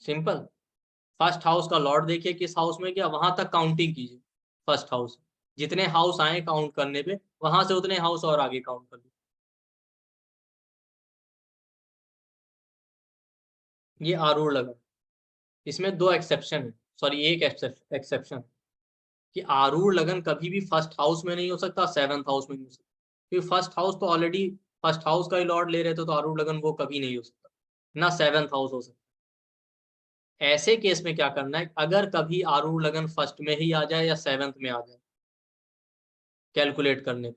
सिंपल। फर्स्ट हाउस का लॉर्ड देखिए किस हाउस में गया, वहां तक काउंटिंग कीजिए। फर्स्ट हाउस जितने हाउस आए काउंट करने पे, वहां से उतने हाउस और आगे काउंट कर लीजिए। ये आरूढ़ लगन। इसमें 2 एक्सेप्शन है, सॉरी एक एक्सेप्शन, कि आरूढ़ लगन कभी भी फर्स्ट हाउस में नहीं हो सकता, 7th हाउस में नहीं हो सकता, क्योंकि फर्स्ट हाउस तो ऑलरेडी फर्स्ट हाउस का ही लॉर्ड ले रहे थे, तो आरूढ़ लगन वो कभी नहीं हो सकता, ना 7th हाउस हो सकता। ऐसे केस में क्या करना है, अगर कभी आरूढ़ लगन फर्स्ट में ही आ जाए या 7th में आ जाए कैलकुलेट करने,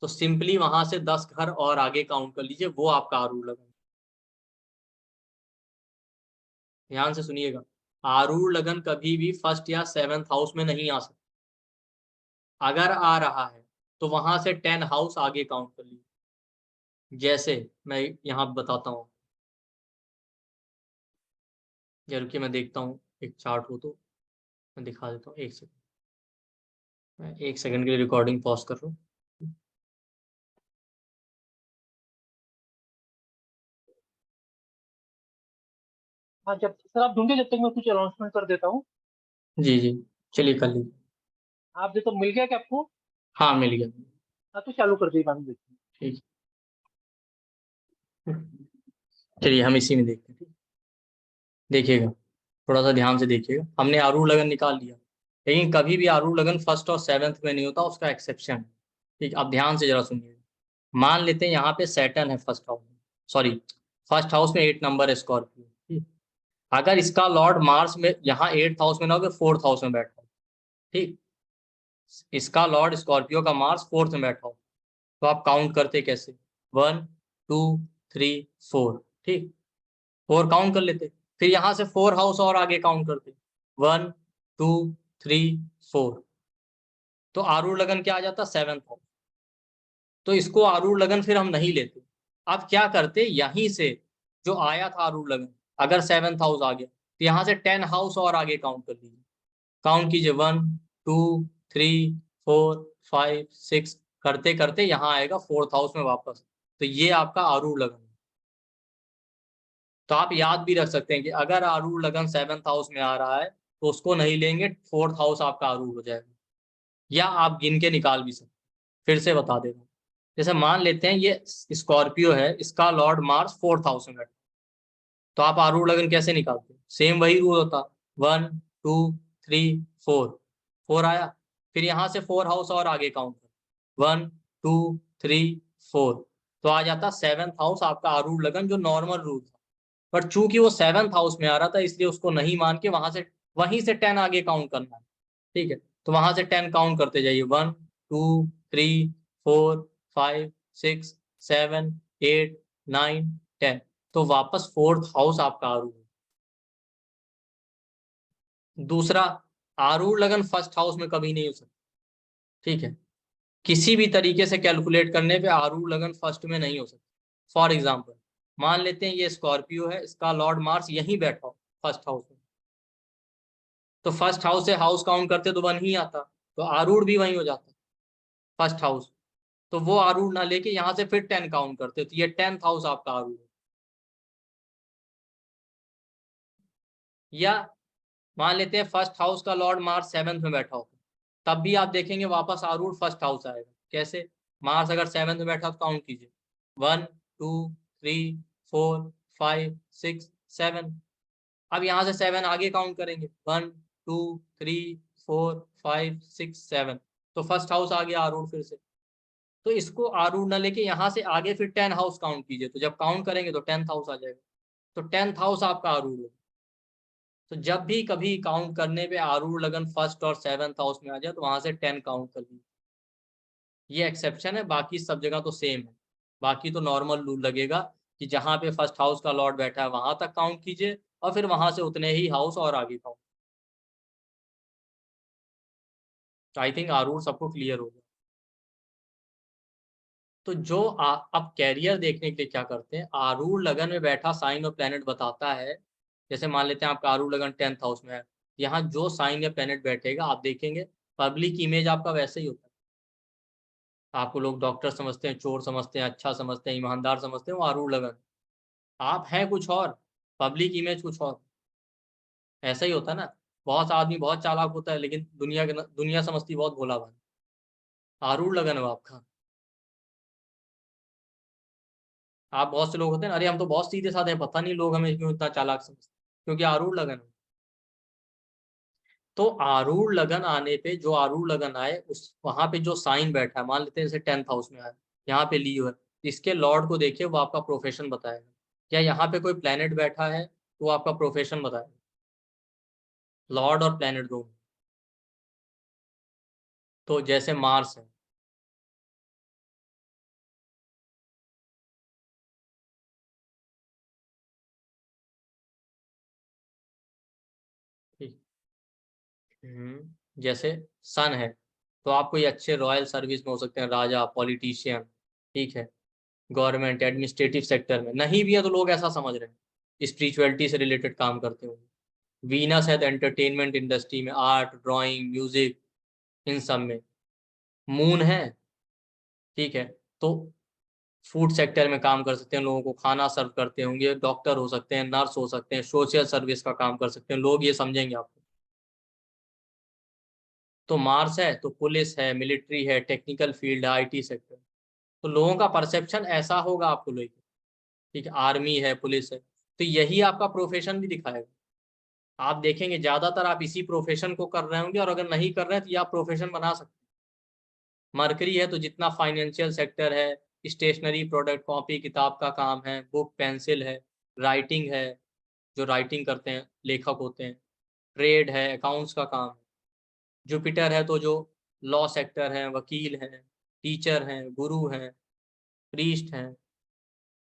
तो सिंपली वहां से 10 घर और आगे काउंट कर लीजिए, वो आपका आरूढ़ लगन। ध्यान से सुनिएगा, आरूढ़ लगन कभी भी फर्स्ट या 7th हाउस में नहीं आ सकता। अगर आ रहा है तो वहां से 10 हाउस आगे काउंट कर लीजिए। जैसे मैं यहाँ बताता हूँ, या रुकिए मैं देखता हूँ एक चार्ट हो तो मैं दिखा देता हूँ। 1 सेकंड, मैं 1 सेकंड के लिए रिकॉर्डिंग पॉज कर रहा हूँ। हाँ, जब सर आप ढूंढे, जब तक मैं कुछ अनाउंसमेंट कर देता हूँ। जी जी, चलिए कर लीजिए। आप देखो मिल गया क्या आपको? हाँ मिल गया। हाँ, तो चालू कर दीजिए, बाद में देखते हैं। ठीक है, चलिए हम इसी में देखते हैं। ठीक, देखिएगा, थोड़ा सा ध्यान से देखिएगा। हमने आरूढ़ लगन निकाल लिया, लेकिन कभी भी आरूढ़ लगन फर्स्ट और 7th में नहीं होता, उसका एक्सेप्शन है। ठीक, अब ध्यान से जरा सुनिए। मान लेते हैं यहाँ पे सैटर्न है फर्स्ट हाउस में, सॉरी फर्स्ट हाउस में 8 नंबर है स्कॉर्पियो। ठीक, अगर इसका लॉर्ड मार्स में यहाँ 8th हाउस में ना होकर 4th हाउस में बैठा हो, ठीक, इसका लॉर्ड स्कॉर्पियो का मार्स 4th में बैठा हो, तो आप काउंट करते कैसे? 1 2 3 4। ठीक, 4 काउंट कर लेते, फिर यहाँ से 4 हाउस और आगे काउंट करते, 1 2 3 4। तो आरूढ़ लगन क्या आ जाता? 7th house. तो इसको आरूढ़ लगन फिर हम नहीं लेते। अब क्या करते, यहीं से जो आया था आरूढ़ लगन, अगर 7th हाउस आ गया, तो यहाँ से 10 हाउस और आगे काउंट कर लीजिए। काउंट कीजिए 1 2 3 4 5 6, करते करते यहाँ आएगा 4th हाउस में वापस। तो ये आपका आरूढ़ लगन है। तो आप याद भी रख सकते हैं कि अगर आरूढ़ लगन 7th हाउस में आ रहा है तो उसको नहीं लेंगे, 4th हाउस आपका आरूढ़ हो जाएगा, या आप गिन के निकाल भी सकते। फिर से बता देता हूँ, जैसे मान लेते हैं ये स्कॉर्पियो है, इसका लॉर्ड मार्स 4th हाउस में बैठा, तो आप आरूढ़ लगन कैसे निकालते? सेम वही रूल होता, 1 2 3 4, 4 आया, फिर यहाँ से 4 हाउस और आगे काउंट कर, 1 2 3 4, तो आ जाता 7th हाउस आपका आरूढ़ लगन, जो नॉर्मल रूल था। पर चूंकि वो 7th हाउस में आ रहा था, इसलिए उसको नहीं मान के वहीं से 10 आगे काउंट करना है। ठीक है, तो वहां से 10 काउंट करते जाइए, 1 2 3 4 5 6 7 8 9, 10, तो वापस 4th हाउस आपका आरूढ़ है। दूसरा, आरूढ़ लगन फर्स्ट हाउस में कभी नहीं हो सकती, ठीक है, किसी भी तरीके से कैलकुलेट करने पे आरूढ़ लगन फर्स्ट में नहीं हो सकती। फॉर एग्जाम्पल मान लेते हैं ये स्कॉर्पियो है, इसका लॉर्ड मार्स यहीं बैठा हो फर्स्ट हाउस में, तो फर्स्ट हाउस से हाउस काउंट करते तो 1 ही आता, तो आरूढ़ भी वहीं हो जाता फर्स्ट हाउस, तो वो आरूढ़ ना लेके यहाँ से फिर 10 काउंट करते, तो ये 10th हाउस आपका आरूढ़ है। या मान लेते हैं फर्स्ट हाउस का लॉर्ड मार्स 7th में बैठा हो, तब भी आप देखेंगे वापस आरूढ़ फर्स्ट हाउस आएगा। कैसे? मार्स अगर 7th में बैठा तो काउंट कीजिए, 1 2 3 4 5 6 7, अब यहाँ से 7 आगे काउंट करेंगे, 1 2 3 4 5 6 7, तो फर्स्ट हाउस आ गया आरूढ़ फिर से। तो इसको आरूढ़ ना लेके यहाँ से आगे फिर 10 हाउस काउंट कीजिए, तो जब काउंट करेंगे तो 10th हाउस आ जाएगा, तो 10th हाउस आपका आरूढ़ है। तो जब भी कभी काउंट करने पे आरूढ़ लगन फर्स्ट और 7th हाउस में आ जाए तो वहां से 10 काउंट कर लीजिए। ये एक्सेप्शन है, बाकी सब जगह तो सेम है, बाकी तो नॉर्मल रूल लगेगा कि जहां पे फर्स्ट हाउस का लॉर्ड बैठा है वहां तक काउंट कीजिए और फिर वहां से उतने ही हाउस और आगे काउंट। तो आई थिंक आरूढ़ सबको क्लियर हो गया। तो जो अब कैरियर देखने के लिए क्या करते हैं, आरूढ़ लगन में बैठा साइन और प्लेनेट बताता है, जैसे मान लेते हैं आपका आरूढ़ लगन 10th हाउस में है, यहाँ जो साइन या प्लेनेट बैठेगा आप देखेंगे पब्लिक इमेज आपका वैसे ही होता है। आपको लोग डॉक्टर समझते हैं, चोर समझते हैं, अच्छा समझते हैं, ईमानदार समझते हैं, वो आरूढ़ लगन, आप हैं कुछ और, पब्लिक इमेज कुछ और, ऐसा ही होता है ना। बहुत आदमी बहुत चालाक होता है लेकिन दुनिया समझती बहुत भोला भाला, आरूढ़ लगन है वो आपका। आप बहुत से लोग होते हैं अरे हम तो बहुत सीधे साधे हैं, पता नहीं लोग हमें क्यों इतना चालाक समझते हैं, क्योंकि आरूढ़ लगन है। तो आरूढ़ लगन आने पे, जो आरूढ़ लगन आए उस वहां पे जो साइन बैठा है, मान लेते हैं जैसे 10th हाउस में आया, यहाँ पे लियो है, इसके लॉर्ड को देखिए वो आपका प्रोफेशन बताएगा, या यहाँ पे कोई प्लेनेट बैठा है तो वो आपका प्रोफेशन बताएगा, लॉर्ड और प्लेनेट दोनों। तो जैसे मार्स है, ठीक, जैसे सन है तो आप कोई अच्छे रॉयल सर्विस में हो सकते हैं, राजा, पॉलिटिशियन, ठीक है, गवर्नमेंट एडमिनिस्ट्रेटिव सेक्टर में, नहीं भी है तो लोग ऐसा समझ रहे हैं स्पिरिचुअलिटी से रिलेटेड काम करते होंगे। वीनस है तो एंटरटेनमेंट इंडस्ट्री में, आर्ट, ड्राइंग, म्यूजिक, इन सब में। मून है, ठीक है, तो फूड सेक्टर में काम कर सकते हैं, लोगों को खाना सर्व करते होंगे, डॉक्टर हो सकते हैं, नर्स हो सकते हैं, सोशल सर्विस का काम कर सकते हैं, लोग ये समझेंगे आपको। तो मार्स है तो पुलिस है, मिलिट्री है, टेक्निकल फील्ड है, आईटी सेक्टर, तो लोगों का परसेप्शन ऐसा होगा आपको लेके, ठीक है, आर्मी है, पुलिस है, तो यही आपका प्रोफेशन भी दिखाएगा। आप देखेंगे ज्यादातर आप इसी प्रोफेशन को कर रहे होंगे, और अगर नहीं कर रहे हैं तो ये आप प्रोफेशन बना सकते हैं। मरकरी है तो जितना फाइनेंशियल सेक्टर है, स्टेशनरी प्रोडक्ट, कॉपी किताब का काम है, बुक पेंसिल है, राइटिंग है, जो राइटिंग करते हैं लेखक होते हैं, ट्रेड है, अकाउंट्स का काम है। जुपिटर है तो जो लॉ सेक्टर है, वकील हैं, टीचर हैं, गुरु हैं, प्रीस्ट हैं।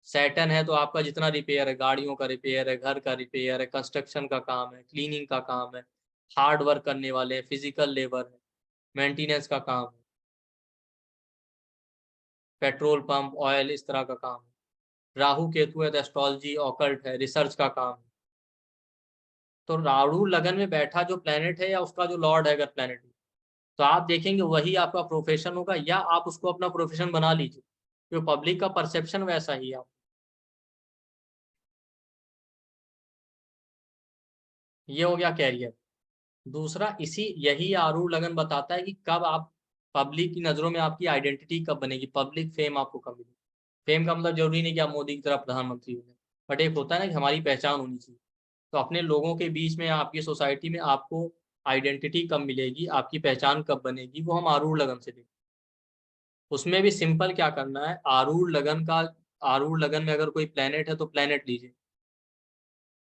सैटर्न है तो आपका जितना रिपेयर है, गाड़ियों का रिपेयर है, घर का रिपेयर है, कंस्ट्रक्शन का काम है, क्लीनिंग का काम है, हार्ड वर्क करने वाले हैं, फिजिकल लेबर है, मेंटेनेंस का काम है, पेट्रोल पंप, ऑयल, इस तरह का काम है। राहु केतु है तो एस्ट्रोलॉजी, ऑकल्ट है, रिसर्च का काम है। तो राहु लगन में बैठा जो प्लेनेट है या उसका जो लॉर्ड है अगर प्लेनेट, तो आप देखेंगे वही आपका प्रोफेशन होगा, या आप उसको अपना प्रोफेशन बना लीजिए, जो पब्लिक का परसेप्शन वैसा ही है आप। ये हो गया कैरियर। दूसरा, इसी यही आरूढ़ लगन बताता है कि कब आप, पब्लिक की नजरों में आपकी आइडेंटिटी कब बनेगी, पब्लिक फेम आपको कब मिलेगी। फेम का मतलब जरूरी नहीं कि आप मोदी की तरह प्रधानमंत्री हो, बट एक होता है ना कि हमारी पहचान होनी चाहिए। तो अपने लोगों के बीच में, आपकी सोसाइटी में आपको आइडेंटिटी कब मिलेगी, आपकी पहचान कब बनेगी, वो हम आरूढ़ लगन से देखें। उसमें भी सिंपल क्या करना है, आरूढ़ लगन का, आरूढ़ लगन में अगर कोई प्लेनेट है तो प्लेनेट लीजिए,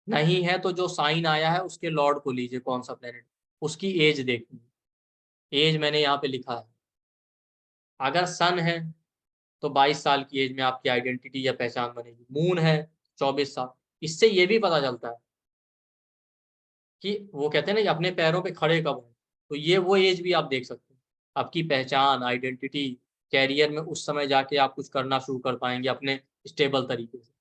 नहीं है तो जो साइन आया है उसके लॉर्ड को लीजिए, कौन सा प्लेनेट, उसकी एज देखनी, एज मैंने यहाँ पे लिखा है। अगर सन है तो 22 साल की एज में आपकी आइडेंटिटी या पहचान बनेगी। मून है 24 साल। इससे ये भी पता चलता है कि वो कहते हैं ना कि अपने पैरों पे खड़े कब हों, तो ये वो एज भी आप देख सकते हैं। आपकी पहचान, आइडेंटिटी, कैरियर में उस समय जाके आप कुछ करना शुरू कर पाएंगे अपने स्टेबल तरीके से।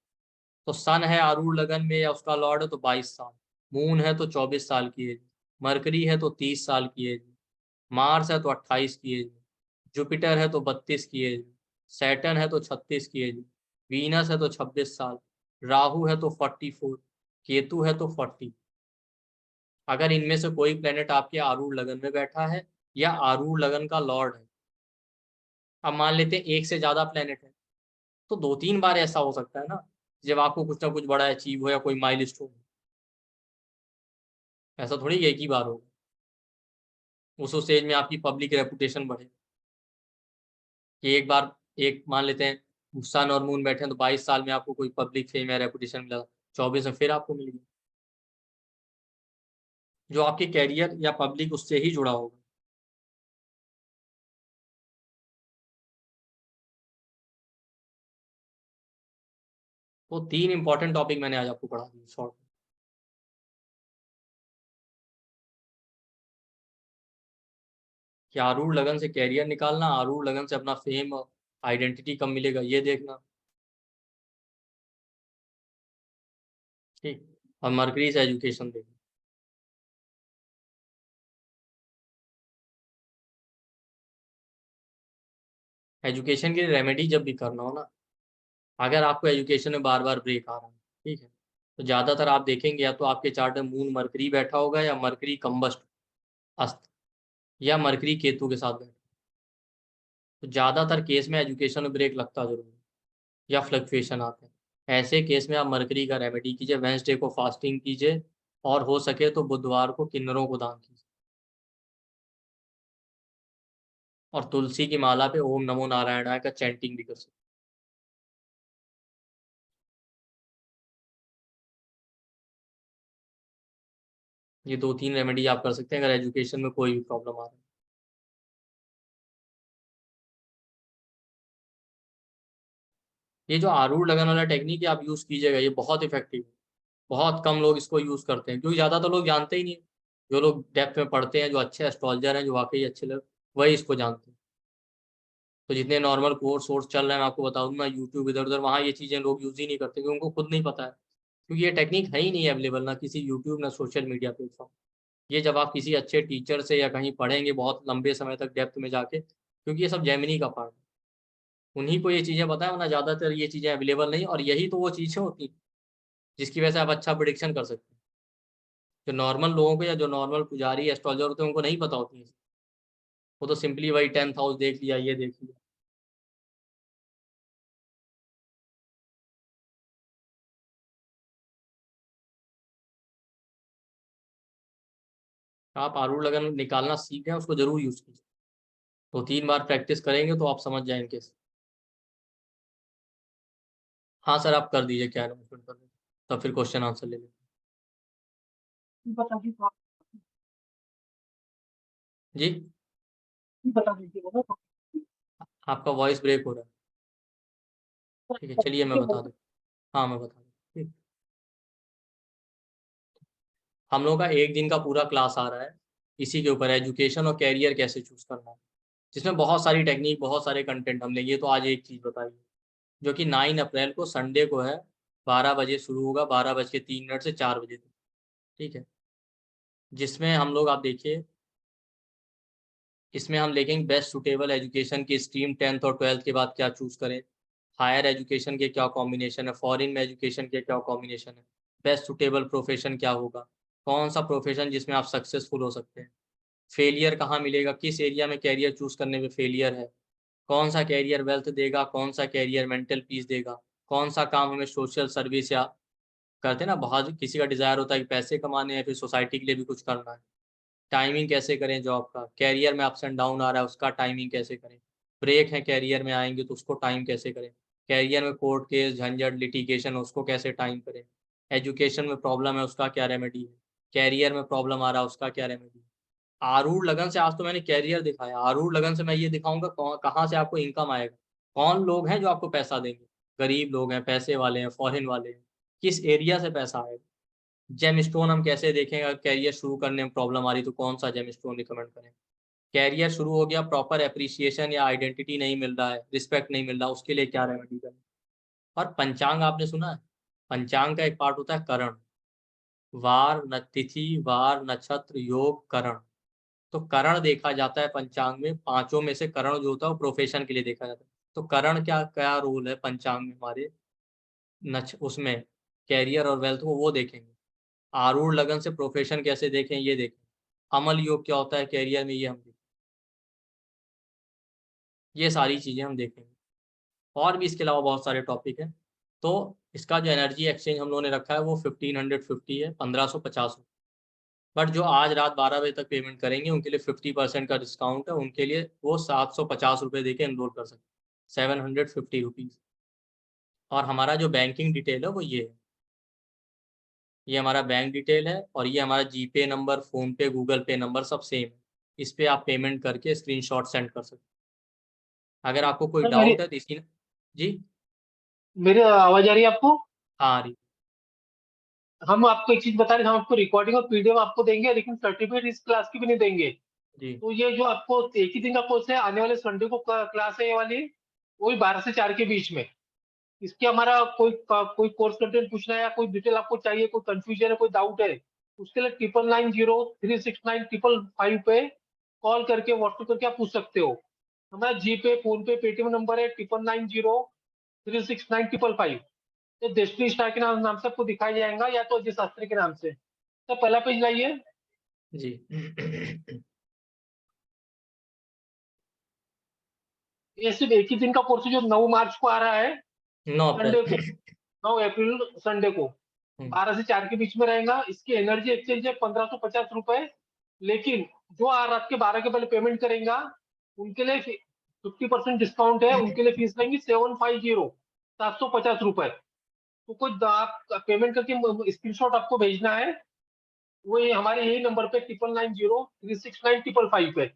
तो सन है आरूढ़ लगन में या उसका लॉर्ड है तो 22 साल, मून है तो 24 साल की एज, मरकरी है तो 30 साल की एज, मार्स है तो 28 की एज, जुपिटर है तो 32 की एज, सैटर्न है तो 36 की एज, वीनस है तो 26 साल, राहु है तो 44, केतु है तो 40। अगर इनमें से कोई प्लेनेट आपके आरूढ़ लगन में बैठा है या आरूढ़ लगन का लॉर्ड है, अब मान लेते हैं एक से ज्यादा प्लेनेट है, तो 2-3 बार ऐसा हो सकता है ना जब आपको कुछ ना कुछ बड़ा अचीव हो या कोई माइलस्टोन हो। ऐसा थोड़ी एक ही बार होगा। उस स्टेज में आपकी पब्लिक रेपुटेशन बढ़े कि एक बार, एक मान लेते हैं सन और मून बैठे हैं तो 22 साल में आपको कोई पब्लिक फेम या रेपुटेशन मिला, 24 में फिर आपको मिल गया, जो आपके कैरियर या पब्लिक उससे ही जुड़ा होगा। तो 3 इंपॉर्टेंट टॉपिक मैंने आज आपको पढ़ा दिए शॉर्ट में। कि आरूढ़ लगन से कैरियर निकालना, आरूढ़ लगन से अपना फेम और आइडेंटिटी कब मिलेगा ये देखना, ठीक, और मरकरी से एजुकेशन देखना। एजुकेशन के लिए रेमेडी जब भी करना हो ना, अगर आपको एजुकेशन में बार बार ब्रेक आ रहा है, ठीक है, तो ज्यादातर आप देखेंगे या तो आपके चार्ट में मून मरकरी बैठा होगा या मरकरी कंबस्ट अस्त या मरकरी केतु के साथ बैठा। तो ज्यादातर केस में एजुकेशन में ब्रेक लगता जरूर है या फ्लक्चुएशन आते हैं। ऐसे केस में आप मरकरी का रेमेडी कीजिए, वेंसडे को फास्टिंग कीजिए और हो सके तो बुधवार को किन्नरों को दान कीजिए, और तुलसी की माला पे ओम नमो नारायणाय का चैंटिंग भी कर सकते हैं। ये 2-3 रेमेडी आप कर सकते हैं अगर एजुकेशन में कोई भी प्रॉब्लम आ रहा है। ये जो आरूढ़ लगन वाला टेक्निक है आप यूज कीजिएगा, ये बहुत इफेक्टिव है। बहुत कम लोग इसको यूज करते हैं क्योंकि ज्यादातर लोग जानते ही नहीं है। जो लोग डेप्थ में पढ़ते हैं, जो अच्छे एस्ट्रोलॉजर हैं, जो वाकई अच्छे लोग, वही इसको जानते हैं। तो जितने नॉर्मल कोर्स वोर्स चल रहे हैं मैं आपको बता दूं ना, यूट्यूब इधर उधर, वहाँ ये चीजें लोग यूज ही नहीं करते क्योंकि उनको खुद नहीं पता है। क्योंकि ये टेक्निक है ही नहीं अवेलेबल ना किसी यूट्यूब ना सोशल मीडिया प्लेटफॉर्म। ये जब आप किसी अच्छे टीचर से या कहीं पढ़ेंगे बहुत लंबे समय तक डेप्थ में जाके, क्योंकि ये सब जेमिनी का पार्ट है, उन्हीं को ये चीजें पता है, वरना ज्यादातर ये चीजें अवेलेबल नहीं। और यही तो वो चीजें होती हैं जिसकी वजह से आप अच्छा प्रिडिक्शन कर सकते हैं। जो नॉर्मल लोगों को या जो नॉर्मल पुजारी एस्ट्रोलॉजर होते हैं उनको नहीं पता होती है। वो तो सिंपली वही 10th हाउस देख लिया, ये देख लिया। आप आरूढ़ लगन निकालना सीख गए, उसको जरूर यूज कीजिए। 2-3 बार प्रैक्टिस करेंगे तो आप समझ जाएंगे। हाँ सर, आप कर दीजिए, क्या अनाउंसमेंट कर दीजिए, तब फिर क्वेश्चन आंसर ले लेंगे। बता दीजिए जी, बता दीजिएगा ना। आपका वॉइस ब्रेक हो रहा है। ठीक है, चलिए मैं बता दूँ। हाँ मैं बता दूँ, ठीक। हम लोग का एक दिन का पूरा क्लास आ रहा है इसी के ऊपर, एजुकेशन और कैरियर कैसे चूज करना है, जिसमें बहुत सारी टेक्निक, बहुत सारे कंटेंट हम लेंगे। तो आज एक चीज़ बताइए, जो कि 9 अप्रैल को संडे को है, 12 बजे शुरू होगा, 12:03 से 4 बजे तक, ठीक है। जिसमें हम लोग, आप देखिए, इसमें हम लेंगे बेस्ट सुटेबल एजुकेशन की स्ट्रीम 10th और 12th के बाद क्या चूज करें, हायर एजुकेशन के क्या कॉम्बिनेशन है, फॉरेन में एजुकेशन के क्या कॉम्बिनेशन है, बेस्ट सुटेबल प्रोफेशन क्या होगा, कौन सा प्रोफेशन जिसमें आप सक्सेसफुल हो सकते हैं, फेलियर कहाँ मिलेगा, किस एरिया में कैरियर चूज करने में फेलियर है, कौन सा कैरियर वेल्थ देगा, कौन सा कैरियर मेंटल पीस देगा, कौन सा काम हमें सोशल सर्विस या करते हैं ना, बहुत किसी का डिजायर होता है कि पैसे कमाने या फिर सोसाइटी के लिए भी कुछ करना है, टाइमिंग कैसे करें जॉब का, कैरियर में अप्स एंड डाउन आ रहा है उसका टाइमिंग कैसे करें, ब्रेक है कैरियर में आएंगे तो उसको टाइम कैसे करें, कैरियर में कोर्ट केस झंझट लिटिगेशन उसको कैसे टाइम करें, एजुकेशन में प्रॉब्लम है उसका क्या रेमेडी है, कैरियर में प्रॉब्लम आ रहा है उसका क्या रेमेडी है। आरूढ़ लगन से आज तो मैंने कैरियर दिखाया, आरूढ़ लगन से मैं ये दिखाऊंगा कहाँ से आपको इनकम आएगा, कौन लोग हैं जो आपको पैसा देंगे, गरीब लोग हैं, पैसे वाले हैं, फॉरेन वाले हैं, किस एरिया से पैसा आएगा। जेम स्टोन हम कैसे देखेंगे, अगर कैरियर शुरू करने में प्रॉब्लम आ रही तो कौन सा जेम स्टोन रिकमेंड करें। कैरियर शुरू हो गया, प्रॉपर एप्रिसिएशन या आइडेंटिटी नहीं मिल रहा है, रिस्पेक्ट नहीं मिल रहा, उसके लिए क्या रेमेडी करें। और पंचांग आपने सुना है, पंचांग का एक पार्ट होता है करण, वार न तिथि, वार नक्षत्र, योग, करण। तो करण देखा जाता है पंचांग में, पांचों में से करण जो होता है वो प्रोफेशन के लिए देखा जाता है। तो करण क्या क्या रोल है पंचांग में हमारे उसमें कैरियर और वेल्थ को वो देखेंगे। आरूढ़ लगन से प्रोफेशन कैसे देखें ये देखें। अमल योग क्या होता है कैरियर में ये हम देखें। ये सारी चीजें हम देखेंगे, और भी इसके अलावा बहुत सारे टॉपिक हैं। तो इसका जो एनर्जी एक्सचेंज हम लोगों ने रखा है वो 1550 है, 1550। बट जो आज रात 12 बजे तक पेमेंट करेंगे उनके लिए 50% का डिस्काउंट है, उनके लिए वो 750 रुपये दे के एनरोल कर सकते हैं, 750 रुपीज़। और हमारा जो बैंकिंग डिटेल है वो ये है, ये हमारा बैंक डिटेल है, और ये हमारा जीपे नंबर, फोन पे, गूगल पे नंबर सब सेम है। इस पे आप पेमेंट करके स्क्रीनशॉट सेंड कर सकते हैं। अगर आपको कोई सर मेरी डाउट है तो इसी जी मेरी आवाज आ रही है आपको? हाँ रही हम आपको एक चीज बता रहे हैं, हम आपको रिकॉर्डिंग और पीडीएफ आपको देंगे, लेकिन सर्टिफिकेट इस क्लास की भी नहीं देंगे। जी तो ये जो आपको एक ही दिन का कोर्स है, आने वाले संडे को क्लास है ये वाली, वही 12 से 4 के बीच में। इसके हमारा कोई कोर्स कंटेंट पूछना है या कोई डिटेल आपको चाहिए, कोई कंफ्यूजन है, कोई डाउट है, उसके लिए 9990369555 पे कॉल करके, व्हाट्सएप करके आप पूछ सकते हो। हमारा जीपे, फोन पे, पेटीएम नंबर है 9990369555। ये डेस्टिनी स्टार के नाम से आपको दिखाया जाएगा, या तो अजय शास्त्री के नाम से। तो पहला पेज लाइए। जी ये सिर्फ एक ही दिन का कोर्स है जो 9 मार्च को आ रहा है, 9 संडे को, अप्रैल 9 अप्रैल संडे को, 12 से 4 के बीच में रहेगा। इसकी एनर्जी एक्सचेंज है 1550 रुपए। लेकिन जो रात के 12 के पहले पेमेंट करेगा उनके लिए 50% डिस्काउंट है, उनके लिए फीस लेंगी 750 तो कोई आप पेमेंट करके स्क्रीनशॉट आपको भेजना है, वो ये हमारे यही नंबर पे 9990369555 पे।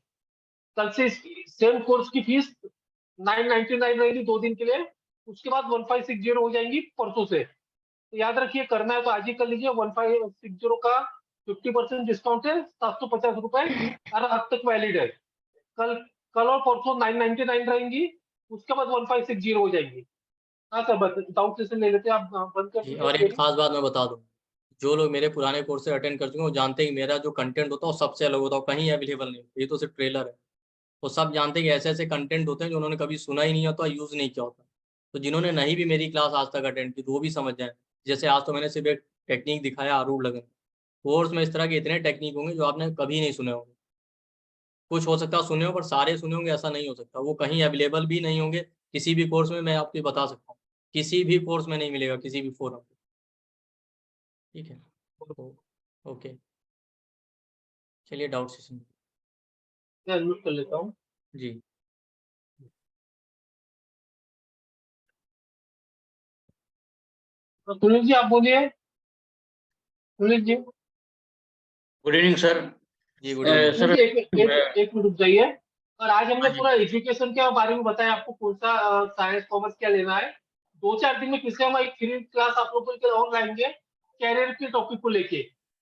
कल से सेम कोर्स की फीस 999 रहेगी 2 दिन के लिए, उसके बाद 1560 हो जाएंगी परसों से। तो याद रखिए, करना है तो आज ही कर लीजिए। 1560 का 50% डिस्काउंट है, 750 रुपए हर हद तक वैलिड है। कल कल और परसों 999 रहेंगी, उसके बाद 1560 हो जाएंगी। हाँ सर, बस डाउट सेशन ले लेते हैं आप, बंद कर जी। दीजिए और एक शेयरिंग। खास बात मैं बता दूं, जो लोग मेरे पुराने कोर्स से अटेंड कर चुके हैं वो जानते हैं कि मेरा जो कंटेंट होता है वो सबसे अलग होता है, वो कहीं अवेलेबल नहीं, ये तो सिर्फ ट्रेलर है। वो सब जानते हैं कि ऐसे ऐसे कंटेंट होते हैं जो उन्होंने कभी सुना ही नहीं होता, यूज नहीं किया होता। तो जिन्होंने नहीं भी मेरी क्लास आज तक अटेंड की तो वो भी समझ जाए। जैसे आज तो मैंने सिर्फ एक टेक्निक दिखाया आरूढ़ लगन, कोर्स में इस तरह के इतने टेक्निक होंगे जो आपने कभी नहीं सुने होंगे। कुछ हो सकता है सुने हो पर सारे सुने होंगे ऐसा नहीं हो सकता, वो कहीं अवेलेबल भी नहीं होंगे। किसी भी कोर्स में मैं आपको बता सकता हूँ, किसी भी कोर्स में नहीं मिलेगा, किसी भी फोरम पे। ठीक है। तो ओके, चलिए डाउट सेशन। मैं अनम्यूट कर लेता हूँ। जी तो सुनील जी आप बोलिए। Sunil ji. Good evening sir. जी good evening. Sunil sir ji एक मिनट रुक जाइए। और आज हमने हाँ जी, पूरा एजुकेशन के बारे में बताया, आपको कौन सा साइंस कॉमर्स क्या लेना है। 2-4 दिन में फिर से हम एक फ्री क्लास आप लोगों के और लाएंगे, कैरियर के टॉपिक को लेके।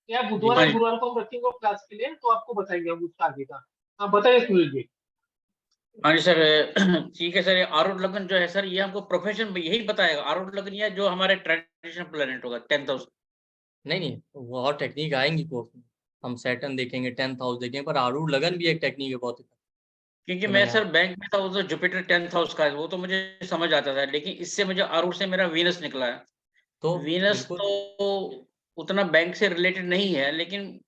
या जी, बुधवार हाँ या जी, गुरुवार को हम रखेंगे क्लास के लिए, तो आपको बताएंगे हम उसका आगे का। हाँ बताइए सुनील जी। हाँ जी सर। ठीक है सर, ये आरूढ़ लगन जो है सर, ये हमको प्रोफेशन में यही बताएगा आरूढ़ लगन, या जो हमारे ट्रेडिशनल प्लेनेट होगा 10,000। नहीं नहीं, वो और टेक्निक आएंगी कोर्स में। हम सैटर्न देखेंगे, 10th हाउस देखेंगे, पर आरूढ़ लगन भी एक टेक्निक है बहुत। क्योंकि जो मैं मैंने सर बैंक में था, वो तो जुपिटर 10th हाउस का है, वो तो मुझे समझ आता था, लेकिन इससे मुझे आरूढ़ से मेरा वीनस निकला है। तो वीनस बिल्कुल। तो उतना बैंक से रिलेटेड नहीं है, लेकिन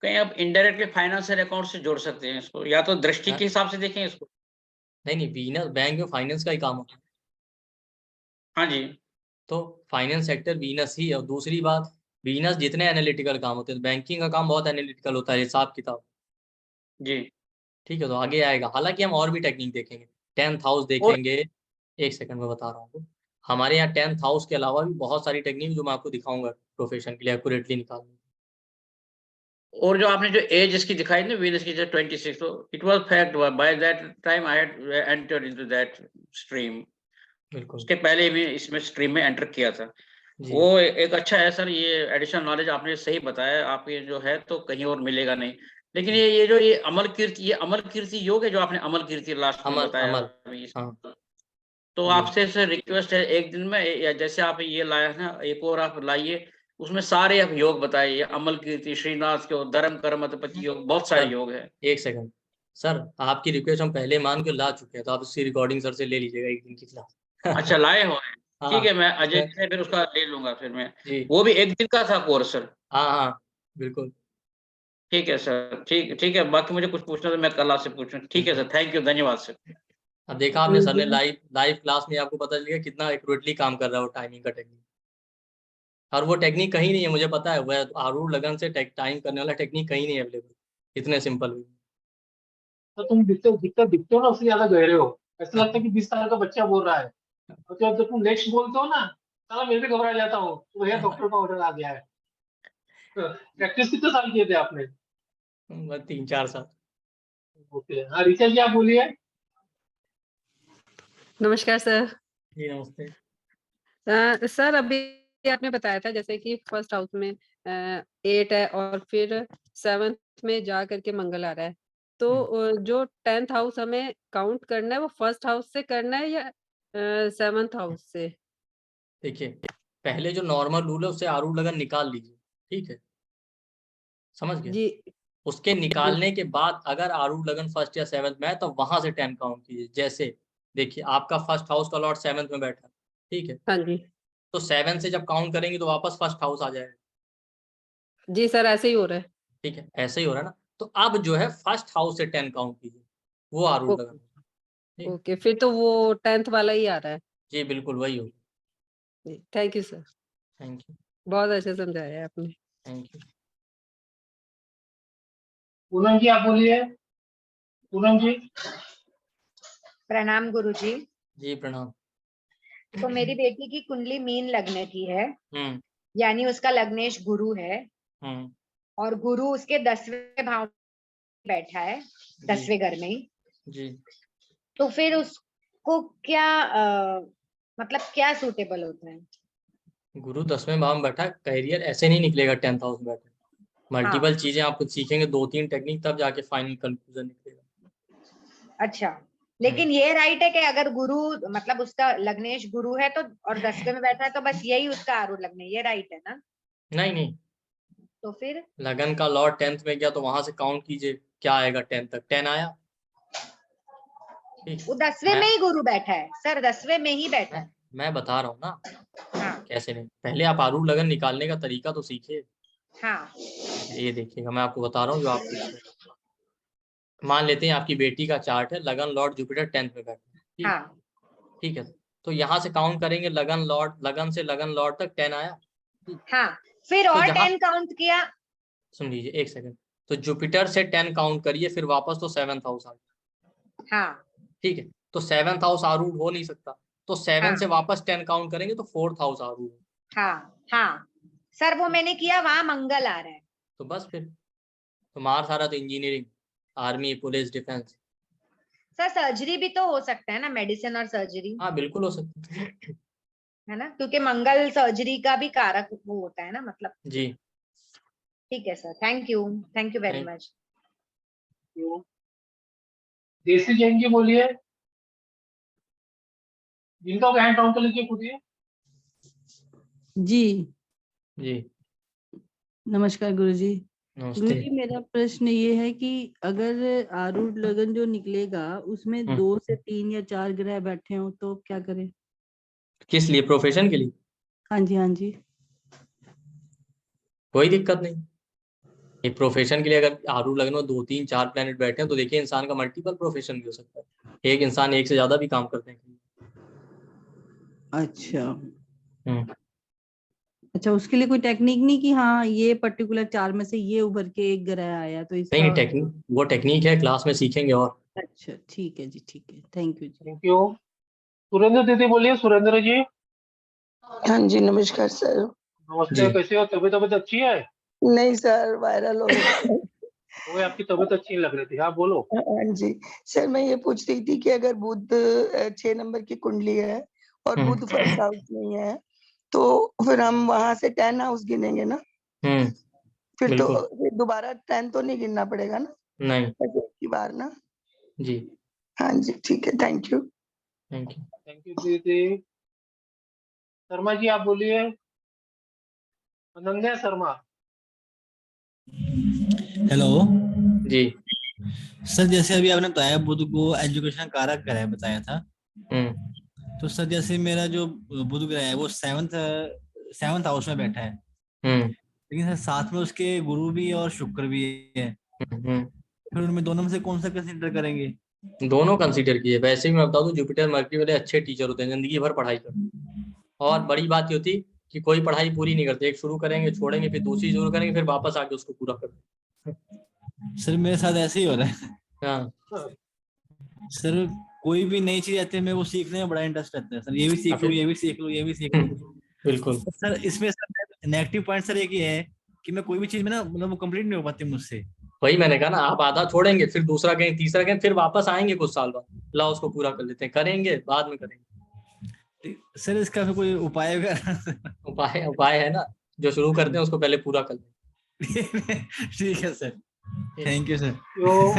कहीं आप इनडायरेक्टली फाइनेंशियल अकाउंट से जोड़ सकते हैं इसको, या तो दृष्टि हाँ, के हिसाब से देखें इसको। नहीं नहीं, वीनस बैंक में फाइनेंस का ही काम होता है। हाँ जी, तो फाइनेंस सेक्टर वीनस ही है। और दूसरी बात, वीनस जितने एनालिटिकल काम होते हैं, बैंकिंग का काम बहुत एनालिटिकल होता है, हिसाब किताब। जी। ठीक है, तो आगे आएगा। हालांकि हम और भी टेक्निक देखेंगे, 10th हाउस और देखेंगे। एक सेकंड में बता रहा हूँ। हमारे यहाँ 10th हाउस के अलावा भी बहुत सारी टेक्निक जो मैं आपको दिखाऊंगा प्रोफेशन के लिए एक्यूरेटली निकालने की। और जो आपने जो एज इसकी दिखाई ना वीनस की 26, तो it was fact by that time I had entered into that stream. बिल्कुल उसके पहले भी इसमें स्ट्रीम में एंटर किया था। जी। वो एक अच्छा है सर, ये एडिशनल नॉलेज आपने सही बताया। आप ये जो है तो कहीं और मिलेगा नहीं। लेकिन ये जो ये अमल कीर्ति योग है जो आपने अमल कीर्ति लास्ट में अमल बताया अमल अभी, हाँ तो जी आपसे सर रिक्वेस्ट है एक दिन में, या जैसे आप ये लाया है ना, एक और आप लाइए, उसमें सारे आप योग बताइए, अमल कीर्ति, श्रीनाथ के धर्म कर्म अतपति योग, बहुत सारे सर। योग है। एक सेकंड सर, आपकी रिक्वेस्ट हम पहले मान के ला चुके हैं, तो आप उसकी रिकॉर्डिंग सर से ले लीजिएगा एक दिन की क्लास। अच्छा लाए हो हैं, ठीक है, हाँ मैं अजय उसमें से फिर उसका ले लूंगा फिर मैं। जी वो भी एक दिन का था कोर्स सर। हाँ हाँ बिल्कुल। ठीक है सर, ठीक ठीक है, बाकी मुझे कुछ पूछना तो मैं कल आपसे पूछूं। ठीक है सर, थैंक यू, धन्यवाद सर। अब देखा आपने, सर ने लाइव लाइव क्लास में आपको पता चलेगा कितना एक्यूरेटली काम कर रहा है वो टाइमिंग का टेक्निक। और वो टेक्निक कहीं नहीं है, मुझे पता है, वह आरूढ़ लगन से टाइम करने वाला टेक्निक कहीं नहीं है अवेलेबल इतने सिंपल वे। तो तुम दिखते हो ना, उससे ज्यादा गहरे हो। ऐसा लगता है कि 20 साल का बच्चा बोल रहा है। और जब तुम नेक्स्ट बोलते हो ना, साला मैं भी घबरा जाता हूँ, तो भैया डॉक्टर का ऑर्डर आ गया है। प्रैक्टिस कितने साल किए थे आपने? बस 3-4 साल। ओके, हाँ ऋचा जी आप बोलिए। नमस्कार सर। जी नमस्ते। सर अभी आपने बताया था जैसे कि फर्स्ट हाउस में 8 है और फिर 7th में जा करके मंगल आ रहा है, तो जो 10th हाउस हमें काउंट करना है वो फर्स्ट हाउस से करना है या 7th हाउस से? देखिए, पहले जो नॉर्मल रूल है उससे आरूढ़ लगन निकाल लीजिए, ठीक है, समझ गए। जी उसके निकालने के बाद अगर आरूढ़ लगन फर्स्ट या 7th में है तो वहां से 10 काउंट कीजिए। जैसे देखिए, आपका फर्स्ट हाउस का लॉर्ड 7th में बैठा है, ठीक है, हाँ जी। तो 7 से जब काउंट करेंगे तो वापस फर्स्ट हाउस आ जाएगा। जी सर ऐसे ही हो रहा है। ठीक है, ऐसे ही हो रहा है ना। तो अब जो है फर्स्ट हाउस से 10 काउंट कीजिए, वो आरूढ़ लगन। ओके ठीक, ओके, फिर तो वो 10th वाला ही आ रहा है। जी बिल्कुल वही हो। जी thank you sir, thank you. बहुत अच्छे समझाया है आपने। Thank you. पूनम जी आप बोलिए। पूनम जी। प्रणाम गुरुजी। जी प्रणाम। तो मेरी बेटी की कुंडली मीन लग्न की है, हम्म यानी उसका लग्नेश गुरु है, हम्म और गुरु उसके 10वें भाव में बैठा है, जी 10वें घर में ही। जी। तो फिर उसको क्या मतलब क्या सूटेबल होता है? गुरु 10वें भाव में बैठा, करियर ऐसे नहीं निकलेगा 10th हाउस में बैठा। मल्टीपल हाँ चीजें आप कुछ सीखेंगे, 2-3 टेक्निक, तब जाके फाइनल कंक्लूजन निकलेगा। अच्छा, लेकिन ये राइट है कि अगर गुरु मतलब उसका लग्नेश गुरु है तो और 10वें में बैठा है तो बस यही उसका आरूढ़ लग्न है, ये राइट है ना? नहीं नहीं, तो फिर लगन का लॉर्ड 10th में गया तो वहां से काउंट कीजिए, क्या आएगा 10 तक, 10 आया। ठीक, वो 10वें मैं में ही गुरु बैठा है सर, 10वें में ही बैठा मैं है। मैं बता रहा हूँ ना, हाँ कैसे नहीं। पहले आप आरूढ़ लगन निकालने का तरीका तो सीखिए। हाँ ये देखिएगा, मैं आपको बता रहा हूँ जो आप पूछ रहे हैं। मान लेते हैं आपकी बेटी का चार्ट है, लगन लॉर्ड जुपिटर 10th में बैठा है, ठीक, हाँ ठीक है। तो यहाँ से काउंट करेंगे, लगन लॉर्ड, लगन से लगन लॉर्ड तक 10 आया, ठीक। हाँ, फिर तो और जहाँ 10 काउंट किया। सुन लीजिए एक सेकंड, तो जुपिटर से 10 काउंट करिए, फिर वापस तो 7th हाउस आ गया, हाँ ठीक है। तो 7th हाउस आरूढ़ हो नहीं सकता, तो 7 हाँ से वापस 10 काउंट करेंगे तो 4th हाउस आरूढ़ है। हाँ हाँ सर, वो मैंने किया, वहां मंगल आ रहा है। तो बस फिर तुम्हारा सारा तो engineering, army, police, defence. Sir surgery भी तो हो सकता है ना, मेडिसिन और सर्जरी, हाँ बिल्कुल हो सकता है। है ना, क्योंकि मंगल सर्जरी का भी कारक वो होता है ना, मतलब। जी ठीक है sir, thank you very thank much. देसी जैन जी बोलिए। जिनका हैंड डाउन कर लीजिए खुद ही। जी जी। नमस्कार गुरुजी। नमस्ते। गुरुजी मेरा प्रश्न ये है कि अगर आरूढ़ लगन जो निकलेगा उसमें 2 से 3 या 4 ग्रह बैठे हो तो क्या करें? किस लिए, प्रोफेशन के लिए? हाँ जी हाँ जी। कोई दिक्कत नहीं। एक प्रोफेशन के लिए अगर आरूढ़ लग्न में 2-3-4 प्लैनेट बैठे हैं तो देखिए, इंसान का मल्टीपल प्रोफेशन भी हो सकता है, एक इंसान एक से ज्यादा भी काम करते हैं। अच्छा हम्म अच्छा, उसके लिए कोई टेक्निक नहीं कि हाँ ये पर्टिकुलर 4 में से ये उभर के एक ग्रह आया तो नहीं इसका? टेक्निक, वो टेक्निक है, क्लास में सीखेंगे। और अच्छा ठीक है जी, ठीक है, थैंक यू जी। Thank you. सुरेंद्र दीदी बोलिए। सुरेंद्र जी। हाँ जी, नमस्कार सर। नमस्ते, जी कैसे हो? तबीयत अच्छी है? नहीं सर, वायरल हो रहा है। वो आपकी तबीयत अच्छी नहीं लग रही थी। हाँ बोलो। हाँ जी। सर मैं ये पूछ रही थी कि अगर बुध 6 नंबर की कुंडली है और बुध फर्स्ट हाउस में है, तो फिर हम वहाँ से 10 हाउस गिनेंगे ना? फिर तो बिल्कुल। फिर दोबारा 10 तो नहीं गिनना पड़ेगा ना? नहीं। बस एक ही बार ना? जी। हाँ जी, ठीक है, thank you. Thank you. Thank you दीदी। शर्मा जी आप बोलिए। अनन्या शर्मा। हेलो जी। सर, जैसे अभी आपने बताया बुध को एजुकेशन कारक ग्रह बताया था, तो सर जैसे मेरा जो बुध ग्रह है वो सेवंथ हाउस में बैठा है, लेकिन सर साथ में उसके गुरु भी है और शुक्र भी है, फिर उनमें दोनों में से कौन सा कंसीडर करेंगे? दोनों कंसीडर किए। वैसे ही मैं बता दूं, जुपिटर मरकरी वाले अच्छे टीचर होते हैं, जिंदगी भर पढ़ाई करते। और बड़ी बात ये होती कि कोई पढ़ाई पूरी नहीं करते, एक शुरू करेंगे, छोड़ेंगे, फिर दूसरी शुरू करेंगे, फिर वापस आके उसको पूरा करते। सर मेरे साथ ऐसे ही हो रहा है। हाँ। सर कोई भी नई चीज आती है मेरे को सीखने में बड़ा इंटरेस्ट रहता है सर, ये भी सीख लूं, ये भी सीख लूं, ये भी सीख लूं। बिल्कुल। सर इसमें सर नेगेटिव पॉइंट सर एक ही है कि मैं कोई भी चीज में ना मतलब वो कंप्लीट नहीं हो पाती मुझसे। वही मैंने कहा ना, आप आधा छोड़ेंगे, फिर दूसरा कहेंगे, तीसरा कहेंगे, फिर वापस आएंगे कुछ साल बाद, लाओ उसको पूरा कर लेते हैं, करेंगे, बाद में करेंगे। सर इसका फिर कोई उपाय वगैरह? उपाय है ना, जो शुरू करते हैं उसको पहले पूरा कर लें। ठीक है सर, थैंक यू सर। तो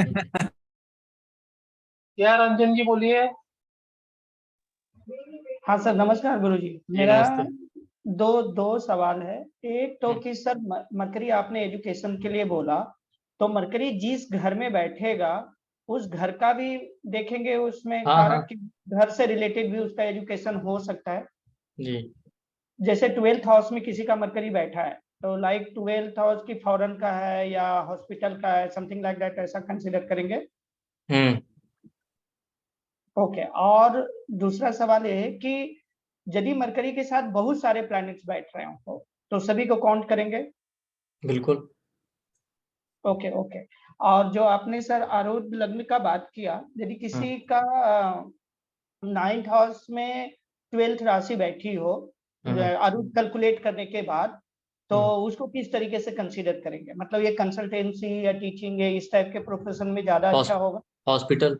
क्या रंजन जी बोलिए। हाँ सर, नमस्कार गुरुजी। जी, मेरा नमस्ते। दो सवाल है। एक तो कि सर मरकरी आपने एजुकेशन के लिए बोला, तो मरकरी जिस घर में बैठेगा उस घर का भी देखेंगे, उसमें हाँ, कारक कि घर से रिलेटेड भी उसका एजुकेशन हो सकता है। जी। जैसे 12th हाउस में किसी का मरकरी बैठा है, तो लाइक 12th हाउस की फॉरेन का है या हॉस्पिटल का है, समथिंग लाइक दैट, ऐसा कंसिडर करेंगे। ओके। और दूसरा सवाल ये है कि यदि मरकरी के साथ बहुत सारे प्लैनेट्स बैठ रहे हो तो सभी को काउंट करेंगे? बिल्कुल। Okay okay. और जो आपने सर आरूढ़ लग्न का बात किया, यदि किसी का 9th हाउस में 12th राशि बैठी हो आरूढ़ कैलकुलेट करने के बाद, तो उसको किस तरीके से कंसीडर करेंगे? मतलब ये कंसल्टेंसी या टीचिंग है, इस टाइप के प्रोफेशन में ज्यादा अच्छा होगा? Hospital.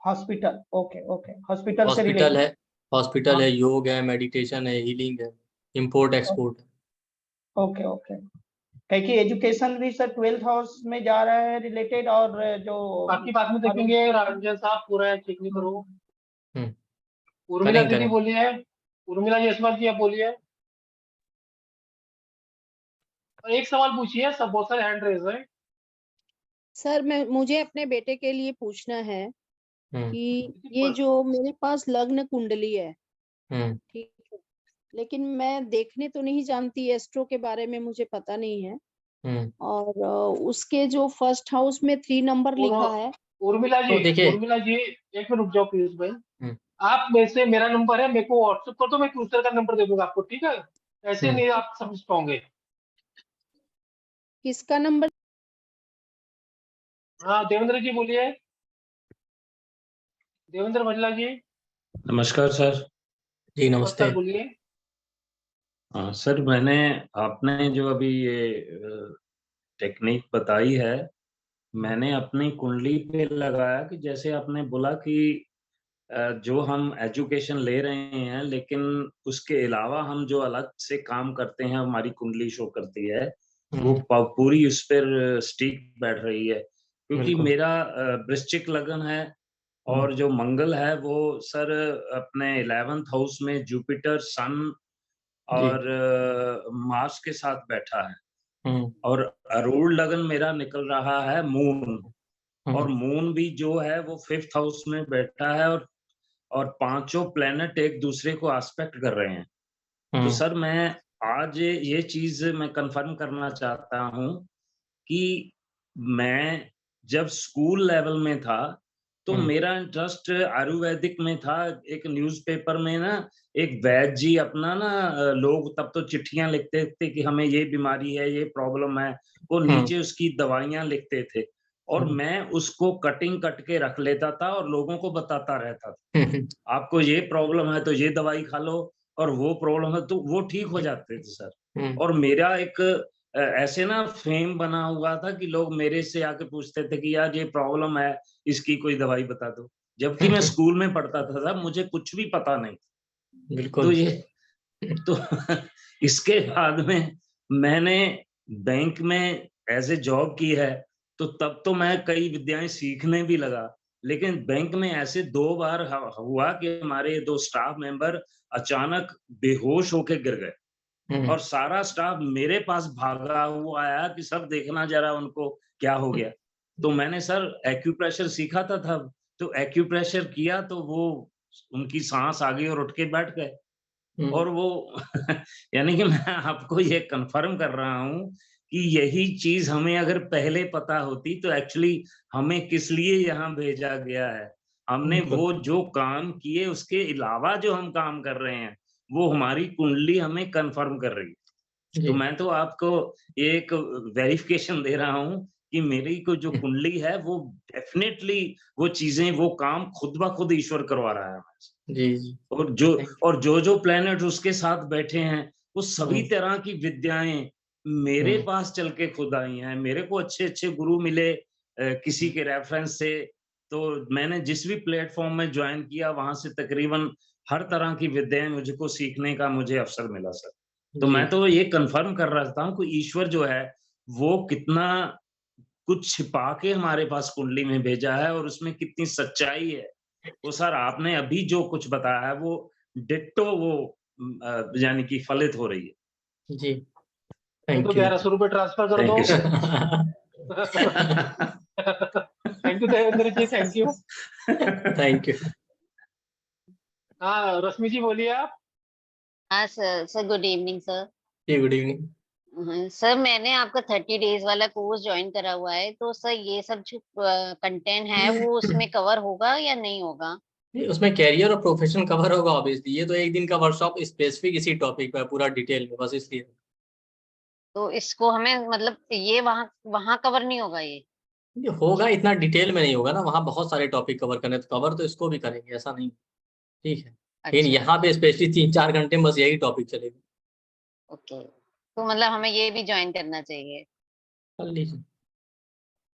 Hospital. Okay okay. Hospital से रिलेटेड। हॉस्पिटल है, योग है, मेडिटेशन है, हीलिंग है, इंपोर्ट एक्सपोर्ट। Okay okay. कहीं की एजुकेशन भी सर 12th हाउस में जा रहा है रिलेटेड, और जो बाकी बाद में देखेंगे। रंजन साहब पूरा चेक नहीं करो। उर्मिला दीदी बोलिए। उर्मिला जयसवाल जी आप बोलिए। एक सवाल पूछिए, सब बहुत सारे हैंड रेज है। सर मुझे अपने बेटे के लिए पूछना है कि ये जो मेरे पास लग्न कुंडली है, ठीक है, लेकिन मैं देखने तो नहीं जानती, एस्ट्रो के बारे में मुझे पता नहीं है, और उसके जो फर्स्ट हाउस में 3 नंबर लिखा है। उर्मिला जी, उर्मिला जी एक मिनट रुक जाओ प्लीज भाई। आप में से मेरा नंबर है, मेरे को व्हाट्सएप कर दो, मैं ट्विटर का नंबर दे दूंगा आपको, ठीक है? ऐसे नहीं आप समझ पाओगे। किसका नंबर? हाँ देवेंद्र जी बोलिए। देवेंद्र भल्ला जी। नमस्कार सर। जी नमस्ते। बोलिए। हाँ सर, आपने जो अभी ये टेक्निक बताई है, मैंने अपनी कुंडली पे लगाया कि जैसे आपने बोला कि जो हम एजुकेशन ले रहे हैं, लेकिन उसके अलावा हम जो अलग से काम करते हैं, हमारी कुंडली शो करती है, वो पूरी उस पर स्टिक बैठ रही है। क्योंकि मेरा वृश्चिक लग्न है और जो मंगल है वो सर अपने 11th हाउस में जुपिटर, सन और मार्स के साथ बैठा है। और आरूढ़ लग्न मेरा निकल रहा है मून, और मून भी जो है वो 5th हाउस में बैठा है, और पांचों प्लेनेट एक दूसरे को एस्पेक्ट कर रहे हैं। तो सर मैं आज ये चीज मैं कंफर्म करना चाहता हूँ कि मैं जब स्कूल लेवल में था तो मेरा इंटरेस्ट आयुर्वेदिक में था। एक न्यूज़पेपर में ना एक वैद्य जी अपना ना लोग तब तो चिट्ठियां लिखते थे कि हमें ये बीमारी है, ये प्रॉब्लम है, वो नीचे उसकी दवाइयां लिखते थे, और मैं उसको कटिंग कट के रख लेता था और लोगों को बताता रहता था आपको ये प्रॉब्लम है तो ये दवाई खा लो, और वो प्रॉब्लम है तो वो ठीक हो जाते थे सर। और मेरा एक ऐसे ना फेम बना हुआ था कि लोग मेरे से आके पूछते थे कि यार ये प्रॉब्लम है, इसकी कोई दवाई बता दो, जबकि मैं स्कूल में पढ़ता था, मुझे कुछ भी पता नहीं। तो बिल्कुल। ये तो इसके बाद में मैंने बैंक में एज ए जॉब की है, तो तब तो मैं कई विद्याएं सीखने भी लगा, लेकिन बैंक में ऐसे 2 बार हुआ कि हमारे 2 स्टाफ मेंबर अचानक बेहोश होके गिर गए और सारा स्टाफ मेरे पास भागा हुआ आया कि सब देखना जरा उनको क्या हो गया। तो मैंने सर एक्यूप्रेशर सीखा था तब, तो एक्यूप्रेशर किया तो वो उनकी सांस आ गई और उठ के बैठ गए। और वो यानी कि मैं आपको ये कन्फर्म कर रहा हूँ कि यही चीज हमें अगर पहले पता होती तो एक्चुअली हमें किस लिए यहाँ भेजा गया है, हमने वो जो काम किए उसके अलावा जो हम काम कर रहे हैं वो हमारी कुंडली हमें कन्फर्म कर रही है। तो मैं तो आपको एक वेरिफिकेशन दे रहा हूँ कि मेरी को जो कुंडली है वो डेफिनेटली वो चीजें वो काम खुद ब खुद ईश्वर करवा रहा है। जी। और जो प्लैनेट उसके साथ बैठे हैं वो सभी तरह की विद्याएं मेरे पास चल के खुद आई हैं। मेरे को अच्छे गुरु मिले किसी के रेफरेंस से, तो मैंने जिस भी प्लेटफॉर्म में ज्वाइन किया वहां से तकरीबन हर तरह की विद्याएं मुझको सीखने का मुझे अवसर मिला सर। तो मैं तो ये कंफर्म कर रहा हूँ कि ईश्वर जो है वो कितना कुछ छिपा के हमारे पास कुंडली में भेजा है और उसमें कितनी सच्चाई है वो सर आपने अभी जो कुछ बताया है वो डिट्टो वो यानी कि फलित हो रही है जी। तो 1100 रुपए ट्रांसफर कर दो। Thank you Devendra ji, thank you. Thank you. हाँ रश्मि जी बोलिए आप। हाँ sir good evening sir. Good evening sir. मैंने आपका 30 डेज वाला कोर्स ज्वाइन करा हुआ है, तो सर ये सब जो कंटेंट है वो उसमें कवर होगा या नहीं होगा? उसमें कैरियर और प्रोफेशन कवर होगा ऑब्वियसली। ये तो एक दिन का वर्कशॉप स्पेसिफिक इसी टॉपिक पे पूरा डिटेल में, बस इसलिए। तो इसको हमें मतलब ये वहाँ कवर नहीं होगा? ये होगा, इतना डिटेल में नहीं होगा ना, वहाँ बहुत सारे टॉपिक कवर करने, तो कवर तो इसको भी करेंगे, ऐसा नहीं। ठीक है। लेकिन यहाँ पे स्पेशली 3-4 घंटे में बस यही टॉपिक चलेगा। ओके, तो मतलब हमें ये भी ज्वाइन करना चाहिए? कर लीजिए।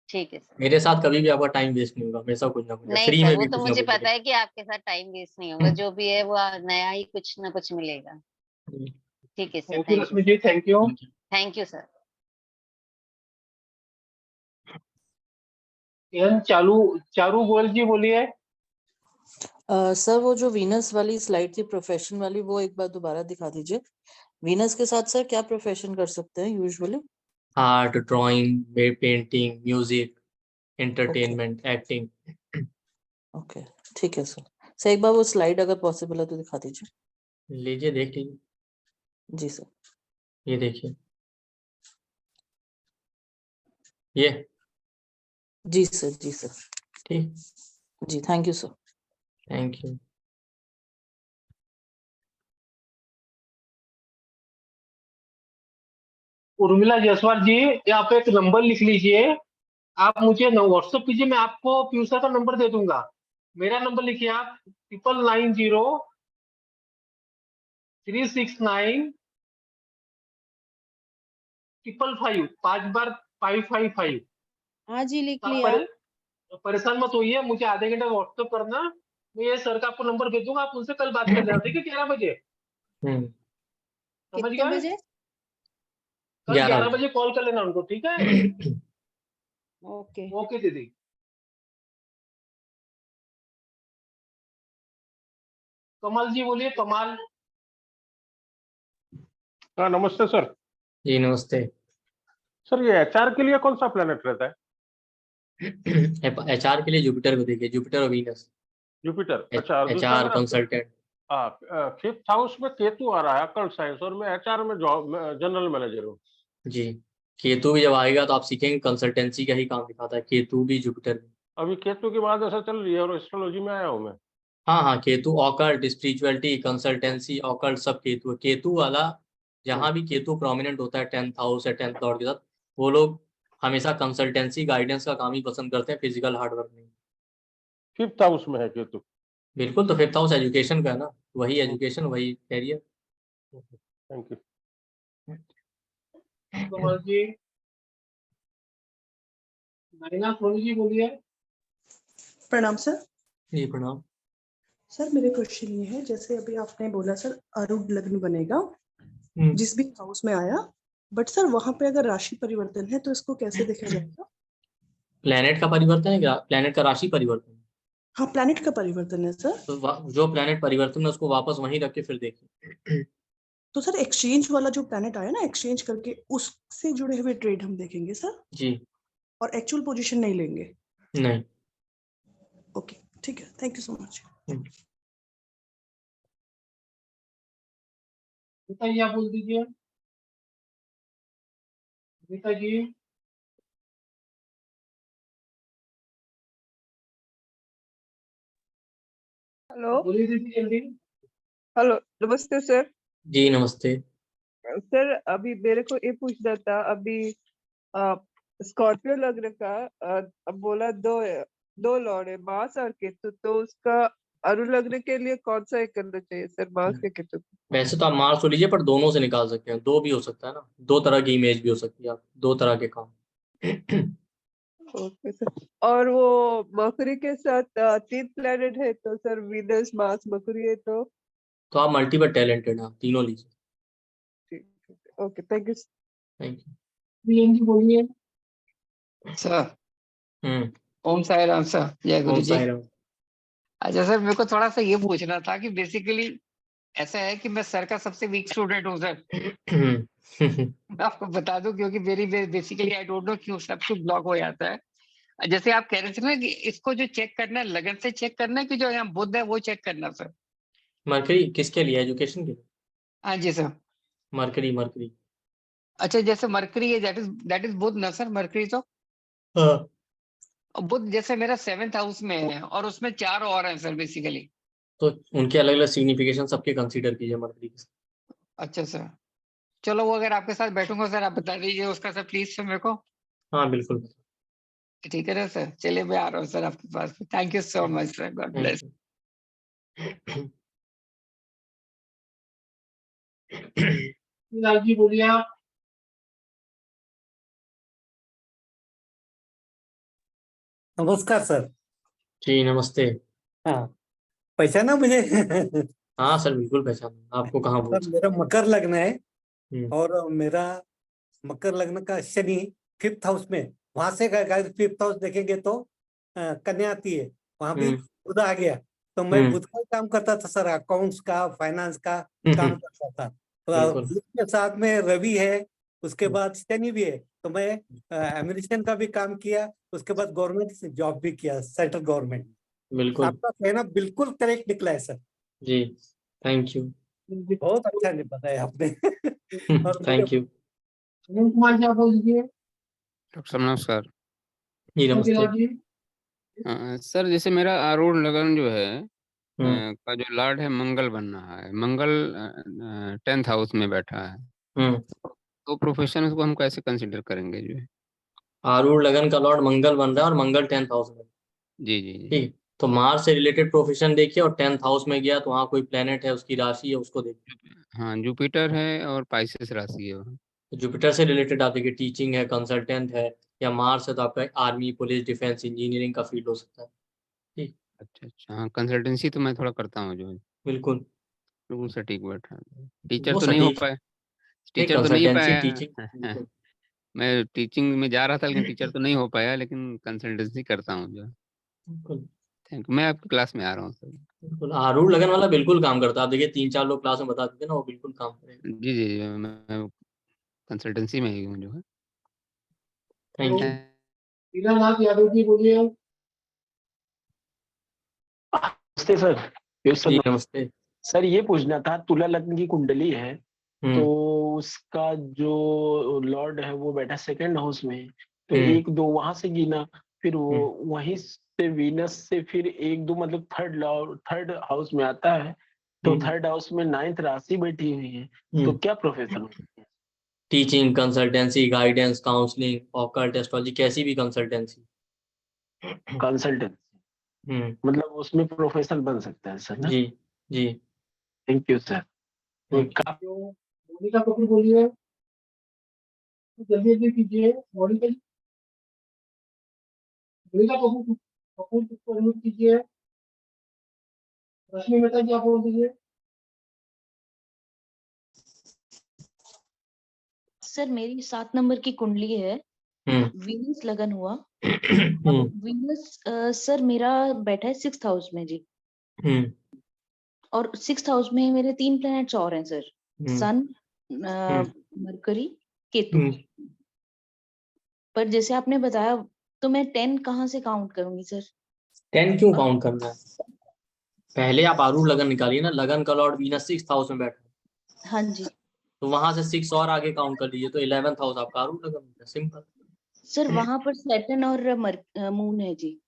ठीक है सर। मेरे साथ कभी भी आपका टाइम वेस्ट नहीं होगा, हमेशा कुछ ना कुछ नहीं फ्री सर, में वो भी तो कुछ ना मुझे कुछ पता है कि आपके साथ टाइम वेस्ट नहीं होगा, जो भी है वो नया ही कुछ ना कुछ मिलेगा। ठीक है sir, thank you Rashmi ji, thank you. Thank you sir. Charu Goyal ji बोलिए। सर वो जो वीनस वाली स्लाइड थी प्रोफेशन वाली, वो एक बार दोबारा दिखा दीजिए। वीनस के साथ सर क्या प्रोफेशन कर सकते हैं usually? Art, drawing, painting, music, entertainment, acting. Okay ठीक है सर। सर एक बार वो स्लाइड अगर पॉसिबल है तो दिखा दीजिए। लीजिए, देख लीजिए। जी सर। ये देखिए, ये। जी सर, जी सर। ठीक। जी thank you sir. Thank you. Urmila Jaiswal ji, यहाँ पे एक नंबर लिख लीजिए, आप मुझे व्हाट्सएप कीजिए, मैं आपको पीयूष का नंबर दे दूंगा। मेरा नंबर लिखिए आप 9990-369-555, 5 बार 555। हाँ जी लिख लिया। परेशान मत होइए, मुझे आधे घंटे व्हाट्सएप करना, मैं ये सर का आपको नंबर भेज दूंगा, आप उनसे कल बात कर लेना, ठीक है? 11 बजे। समझ कितने गए? बजे? कल 11 बजे कॉल कर लेना उनको, ठीक है? ओके ओके दीदी। कमल जी बोलिए, कमाल। हाँ नमस्ते सर। जी नमस्ते सर। ये एचआर के लिए कौन सा प्लेनेट रहता है? एचआर के लिए जुपिटर को देखिए, जुपिटर और वीनस। जुपिटर, अच्छा। HR consultant. हाँ, 5th हाउस में केतु आ रहा है, अकल्ट साइंस, और मैं एचआर में जॉब जनरल मैनेजर हूँ। जी, केतु भी जब आएगा तो आप सीखेंगे, कंसल्टेंसी का ही काम दिखाता है केतु भी, जुपिटर भी। अभी केतु की बात ऐसा चल रही है और एस्ट्रोलॉजी में आया हूँ मैं। हाँ, Ketu occult, spirituality, consultancy, occult सब केतु है। केतु वाला जहाँ भी केतु प्रोमिनेंट होता है 10th हाउस या 10th लॉर्ड के साथ, वो लोग हमेशा कंसल्टेंसी गाइडेंस का काम ही पसंद करते हैं, फिजिकल हार्डवर्क नहीं। 5th हाउस में है केतु। बिल्कुल, तो 5th हाउस एजुकेशन का है ना, वही एजुकेशन, वही career. Thank you. Kumar ji. Naina Soni ji बोलिए। प्रणाम सर। जी प्रणाम। सर मेरे क्वेश्चन ये है, जैसे अभी आपने बोला सर आरूढ़ लग्न बनेगा जिस भी हाउस में आया, बट सर वहां पे अगर राशि परिवर्तन है तो इसको कैसे देखा जाएगा? प्लेनेट का परिवर्तन है क्या? प्लेनेट का राशि परिवर्तन? हाँ प्लैनेट का परिवर्तन है सर। तो जो प्लेनेट परिवर्तन है उसको वापस वहीं रख के फिर देखिए। तो सर एक्सचेंज वाला जो प्लैनेट आया ना, एक्सचेंज करके उससे जुड़े हुए ट्रेड हम देखेंगे सर, जी। और एक्चुअल पोजीशन नहीं लेंगे? नहीं। ओके ठीक है, थैंक यू सो मच। बताइए, आप बोल दीजिए। गीता जी। हेलो बोलिए दीदी जल्दी। हेलो, नमस्ते सर। जी नमस्ते। सर अभी मेरे को ये पूछना था, अभी स्कॉर्पियो लग्न का अब बोला दो लॉर्ड है, मार्स और केतु, तो उसका अनुलग्न के लिए कौन सा एक करना चाहिए सर, मार्स या केतु? वैसे तो आप मार्स हो लीजिए, पर दोनों से निकाल सकते हैं, दो भी हो सकता है ना, दो तरह की इमेज भी हो सकती है, आप दो तरह के काम। Okay sir. और वो मरकरी के साथ 3 प्लेनेट है, तो सर वीनस मार्स मरकरी है, तो आप मल्टीपल टैलेंटेड हैं, आप तीनों लीजिए। ठीक है। Okay thank you. Thank you. Priyan ji बोलिए। सर ओम साई राम सर, जय गुरु ओम जी। साई राम। अच्छा सर, मेरे को थोड़ा सा ये पूछना था कि बेसिकली ऐसा है कि मैं सर का सबसे वीक स्टूडेंट हूँ सर। मैं आपको बता दूं, क्योंकि मेरी बेसिकली आई डोंट नो क्यों सब कुछ ब्लॉक हो जाता है। जैसे आप कह रहे थे ना कि इसको जो चेक करना है लगन से चेक करना है, कि जो यहाँ बुद्ध है वो चेक करना सर। मरकरी किसके लिए? एजुकेशन के लिए? हाँ जी सर। Mercury mercury. अच्छा, जैसे मरकरी है दैट इज बुध ना सर, मरकरी तो। हाँ। और बुध जैसे मेरा 7th हाउस में है और उसमें 4 और हैं सर बेसिकली। तो उनके अलग अलग सिग्निफिकेशन सबके कंसीडर कीजिए मरकरी के। अच्छा सर, चलो वो अगर आपके साथ बैठूंगा सर, आप बता दीजिए उसका सर प्लीज सर मेरे को। हाँ बिल्कुल। ठीक है ना सर, चलिए मैं आ रहा हूँ सर आपके पास। Thank you so much sir, God bless. Lal ji बोलिए आप। नमस्कार सर। जी नमस्ते। हाँ, पहचाना मुझे? हाँ सर बिल्कुल पहचाना, आपको कहाँ भूल सर मेरा सकते मकर लग्न है, हैं। और मेरा मकर लग्न का शनि 5th हाउस में, वहां से 5th हाउस देखेंगे तो कन्या आती है, वहां भी बुध आ गया। तो मैं बुध का काम करता था सर, अकाउंट्स का, फाइनेंस का काम करता था। तो बिल्कुल। बुध के साथ में रवि है, उसके बाद शनि भी है, तो मैं एडमिनिस्ट्रेशन का भी काम किया, उसके बाद गवर्नमेंट से जॉब भी किया, सेंट्रल गवर्नमेंट। बिल्कुल। आपका कहना बिल्कुल करेक्ट निकला है सर। Ji thank you. बहुत अच्छा नहीं बताया आपने। और थैंक यू। अनिल कुमार जी आप बोल दीजिए। डॉक्टर साहब नमस्कार। जी नमस्ते। जी। सर जैसे मेरा आरूढ़ लगन जो है का जो लॉर्ड है मंगल बन रहा है, मंगल 10th हाउस में बैठा है, तो प्रोफेशन उसको हम कैसे कंसिडर करेंगे जो है? आरूढ़ लगन का लॉर्ड मंगल बन रहा है और मंगल 10th हाउस में। जी जी जी। ठीक, तो मार्स से रिलेटेड प्रोफेशन देखिए, और 10th हाउस में गया तो वहाँ कोई प्लेनेट है, उसकी राशि है, उसको देखिए। हाँ जुपिटर है और पाइसेस राशि है वो। जुपिटर से रिलेटेड आप देखिए, टीचिंग है, कंसल्टेंट है, या मार्स है तो आपका आर्मी, पुलिस, डिफेंस, इंजीनियरिंग का फील्ड हो सकता है। ठीक। अच्छा अच्छा, हाँ कंसल्टेंसी तो मैं थोड़ा करता हूँ जो है। बिल्कुल। बिल्कुल सटीक बैठा है। टीचर वो तो नहीं हो सटीक पाए, नहीं, टीचर तो नहीं कंसल्टेंसी टीचिंग। पाया। मैं टीचिंग में जा रहा था लेकिन टीचर तो नहीं हो पाया, लेकिन कंसल्टेंसी करता हूँ जो है। बिल्कुल। थैंक यू, मैं आपकी क्लास में आ रहा हूँ सर। बिल्कुल आरूढ़ लगन वाला बिल्कुल काम करता है, आप देखिए 3-4 लोग क्लास में बता देते ना, वो बिल्कुल काम करेगा। जी जी जी, मैं कंसल्टेंसी में ही हूँ जो है। Thank you. हीरानाथ यादव जी बोलिए। नमस्ते सर। जी नमस्ते। सर ये पूछना था, तुला लग्न की कुंडली है तो उसका जो लॉर्ड है वो बैठा 2nd हाउस में, तो 1-2 वहां से गिना, फिर वो वहीं से वीनस से फिर 1-2 मतलब थर्ड हाउस में आता है, तो 3rd हाउस में 9th राशि बैठी हुई है, तो क्या प्रोफेशन हो? Teaching, consultancy, guidance, counselling, occult, astrology, कैसी भी कंसल्टेंसी। कंसल्टेंसी मतलब उसमें प्रोफेशन बन सकता है सर ना? जी जी। Thank you sir. Monika Kapoor बोलिए। जल्दी जल्दी कीजिए। मोनिका जी, मोनिका कपूर कपूर को अनम्यूट कीजिए। रश्मि मेहता जी आप बोल दीजिए। सर मेरी 7 नंबर की कुंडली है, वीनस लगन हुआ। वीनस सर मेरा बैठा है 6th हाउस में जी, और 6th हाउस में मेरे 3 प्लैनेट्स और हैं सर, सन, मरकरी, केतु। पर जैसे आपने बताया तो मैं 10 कहाँ से काउंट करूंगी सर? 10 क्यों काउंट करना है? पहले आप आरूढ़ लगन निकालिए ना, लगन का लॉर्ड वीनस 6th हाउस में बैठा है। हाँ जी। तो वहां से 6 और आगे काउंट कर लीजिए तो 11th हाउस आपका आरूढ़ लगन है, सिंपल। सर वहां पर सैटर्न और मून है जी।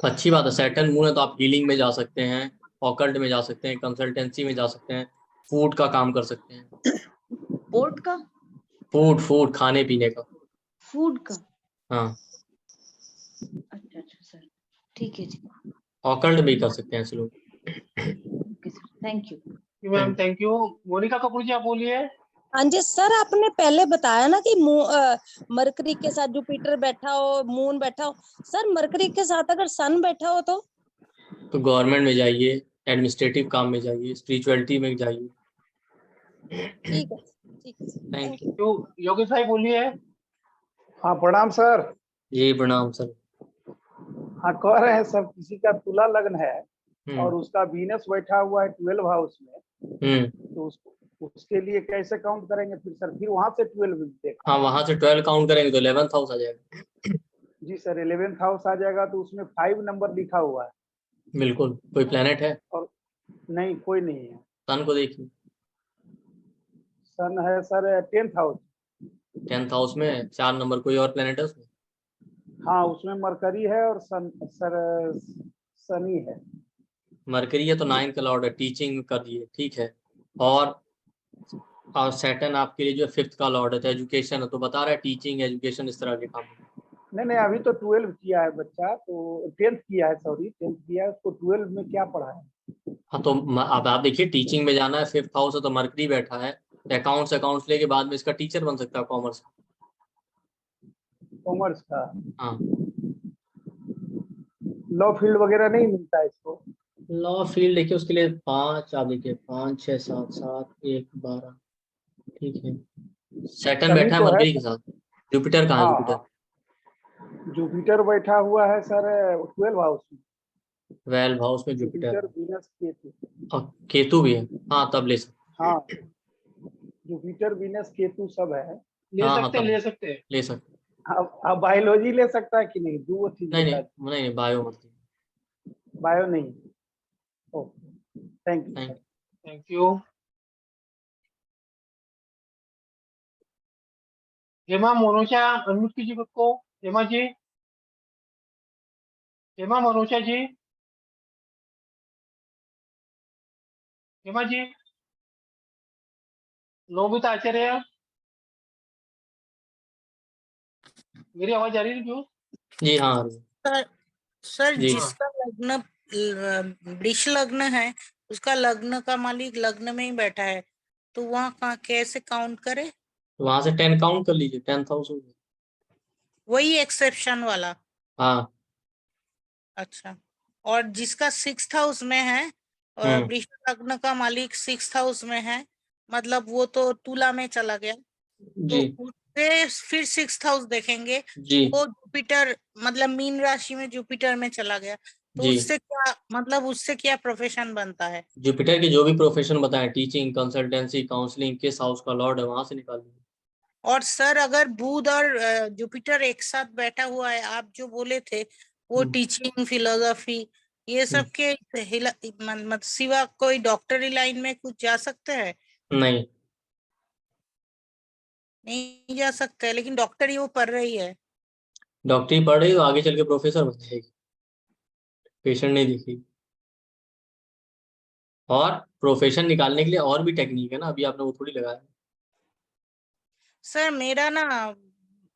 तो अच्छी बात है, सैटर्न मून है तो आप हीलिंग में जा सकते हैं, ऑकल्ट में जा सकते हैं, कंसल्टेंसी में जा सकते हैं, फूड का काम कर सकते हैं। पोर्ट का? फूड खाने पीने का। फूड का? हाँ। अच्छा सर, ठीक है जी। ऑकल्ट भी कर सकते हैं ऐसे लोग। Okay sir, thank you. Ma'am thank you. Monika Kapoor ji आप बोलिए। हाँ जी सर, आपने पहले बताया ना कि मरकरी के साथ जुपिटर बैठा हो, मून बैठा हो। सर मरकरी के साथ अगर सन बैठा हो तो गवर्नमेंट में जाइए, एडमिनिस्ट्रेटिव काम में जाइए, स्पिरिचुअलिटी में जाइए। ठीक है, ठीक है, थैंक यू। तो योगेश भाई बोलिए। हाँ प्रणाम सर। जी प्रणाम सर। हाँ कह रहे हैं सर किसी का तुला लग्न है और उसका वीनस बैठा हुआ है 12 हाउस में, तो उसके लिए कैसे काउंट करेंगे फिर सर? फिर वहां से 12 देखा। हाँ वहां से 12 काउंट करेंगे तो 11th हाउस आ जाएगा। जी सर 11th हाउस आ जाएगा, तो उसमें 5 नंबर लिखा हुआ है। बिल्कुल। कोई प्लेनेट है? और नहीं, कोई नहीं है। सन को देखिए। सन है sir 10th house. 10th house में 4 नंबर, कोई और प्लेनेट है उसमें? हाँ उसमें मरकरी है और शनि है। मरकरी है तो 9 का लॉर्ड है, टीचिंग कर दिए, ठीक है। और सैटर्न आपके लिए जो 5th का लॉर्ड है तो एजुकेशन है, तो बता रहा है टीचिंग एजुकेशन इस तरह के काम। नहीं अभी तो 12 किया है बच्चा, तो 10th किया है, सॉरी 10th किया है, उसको 12 में क्या पढ़ा है? हाँ तो अब आप देखिए, टीचिंग में जाना है, 5th हाउस है तो मरकरी बैठा है, अकाउंट्स लेके बाद में इसका टीचर बन सकता है कॉमर्स का। हाँ। लॉ फील्ड वगैरह नहीं मिलता है इसको? लॉ फील्ड देखिए उसके लिए 5, आप देखिए 5 6 7 7 1 12, ठीक है। सैटर्न बैठा है मरकरी के साथ। जुपिटर कहाँ है? जुपिटर बैठा हुआ है सर 12 हाउस में। 12 हाउस में जुपिटर, वीनस, केतु और केतु भी है। हाँ तब ले सकते। हाँ जुपिटर वीनस केतु सब है। ले सकते हैं। अब बायोलॉजी ले सकता है कि नहीं? दो चीज नहीं बायो मत। बायो नहीं। Okay thank you. Hema Manoja unmute कीजिए खुद को। हेमा जी, हेमा मनोजा जी, हेमा जी। नोबिता आचार्य, मेरी आवाज आ रही है क्यों? जी हाँ। सर जिसका लग्न वृष लग्न है, उसका लग्न का मालिक लग्न में ही बैठा है, तो वहाँ कैसे काउंट करे? वहां से 10 काउंट कर लीजिए, 10th हाउस हो गया। वही एक्सेप्शन वाला? हाँ। अच्छा, और जिसका 6th हाउस में है और वृष लग्न का मालिक 6th हाउस में है, मतलब वो तो तुला में चला गया, जी। तो उससे फिर 6th हाउस देखेंगे जी। वो जुपिटर, मतलब मीन राशि में जुपिटर में चला गया, तो उससे क्या, मतलब उससे क्या प्रोफेशन बनता है? जुपिटर के जो भी प्रोफेशन बताएं, टीचिंग, कंसल्टेंसी, काउंसलिंग, किस हाउस का लॉर्ड है वहां से निकाल लीजिए। और सर अगर बुध और जुपिटर एक साथ बैठा हुआ है, आप जो बोले थे वो टीचिंग, फिलोसफी, ये सब के मतलब सिवा कोई डॉक्टरी लाइन में कुछ जा सकते हैं? नहीं जा सकते, लेकिन डॉक्टरी वो पढ़ रही है। डॉक्टरी पढ़ रही तो आगे चल के प्रोफेसर बन जाएगी, पेशेंट नहीं दिखेगी। और प्रोफेशन निकालने के लिए और भी टेक्निक है ना, अभी आपने वो थोड़ी लगाया। सर मेरा ना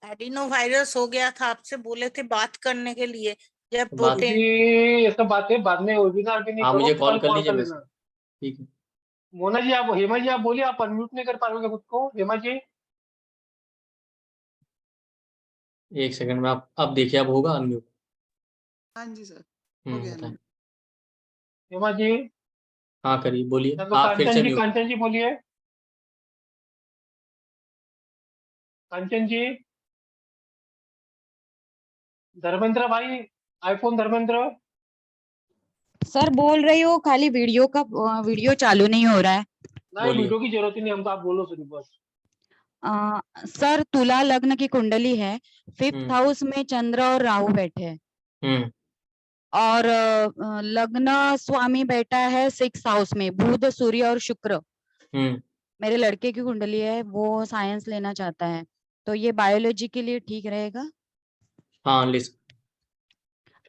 एडिनो वायरस हो गया था, आपसे बोले थे बात करने के लिए, जब प्रोटीन ये सब बातें बाद में वेबिनार पे नहीं आप करो, मुझे कॉल कल कर कॉल लीजिए कर वैसे। लेना। ठीक है। मोना जी आप, हेमा जी आप बोलिए, आप अनम्यूट नहीं कर पाओगे खुद को। हेमा जी। एक सेकंड में आप अब देखिए, अब होगा अनम्यूट। हाँ जी सर, हो गया बताएं। ना। हेमा जी, हाँ करिए, बोलिए। चलो आप फिर से म्यूट। कांचन जी बोलिए। कांचन जी, धर्मेंद्र भाई, आईफोन धर्मेंद्र। सर बोल रही हो, खाली वीडियो चालू नहीं हो रहा है। नहीं, वीडियो की जरूरत ही नहीं, हमको आप बोलो सिर्फ बस। सर तुला लग्न की कुंडली है, 5th हाउस में चंद्र और राहु बैठे हैं, और लग्न स्वामी बैठा है 6th हाउस में, बुध सूर्य और शुक्र। मेरे लड़के की कुंडली है, वो साइंस लेना चाहता है, तो ये बायोलॉजी के लिए ठीक रहेगा? हाँ लिस्ट।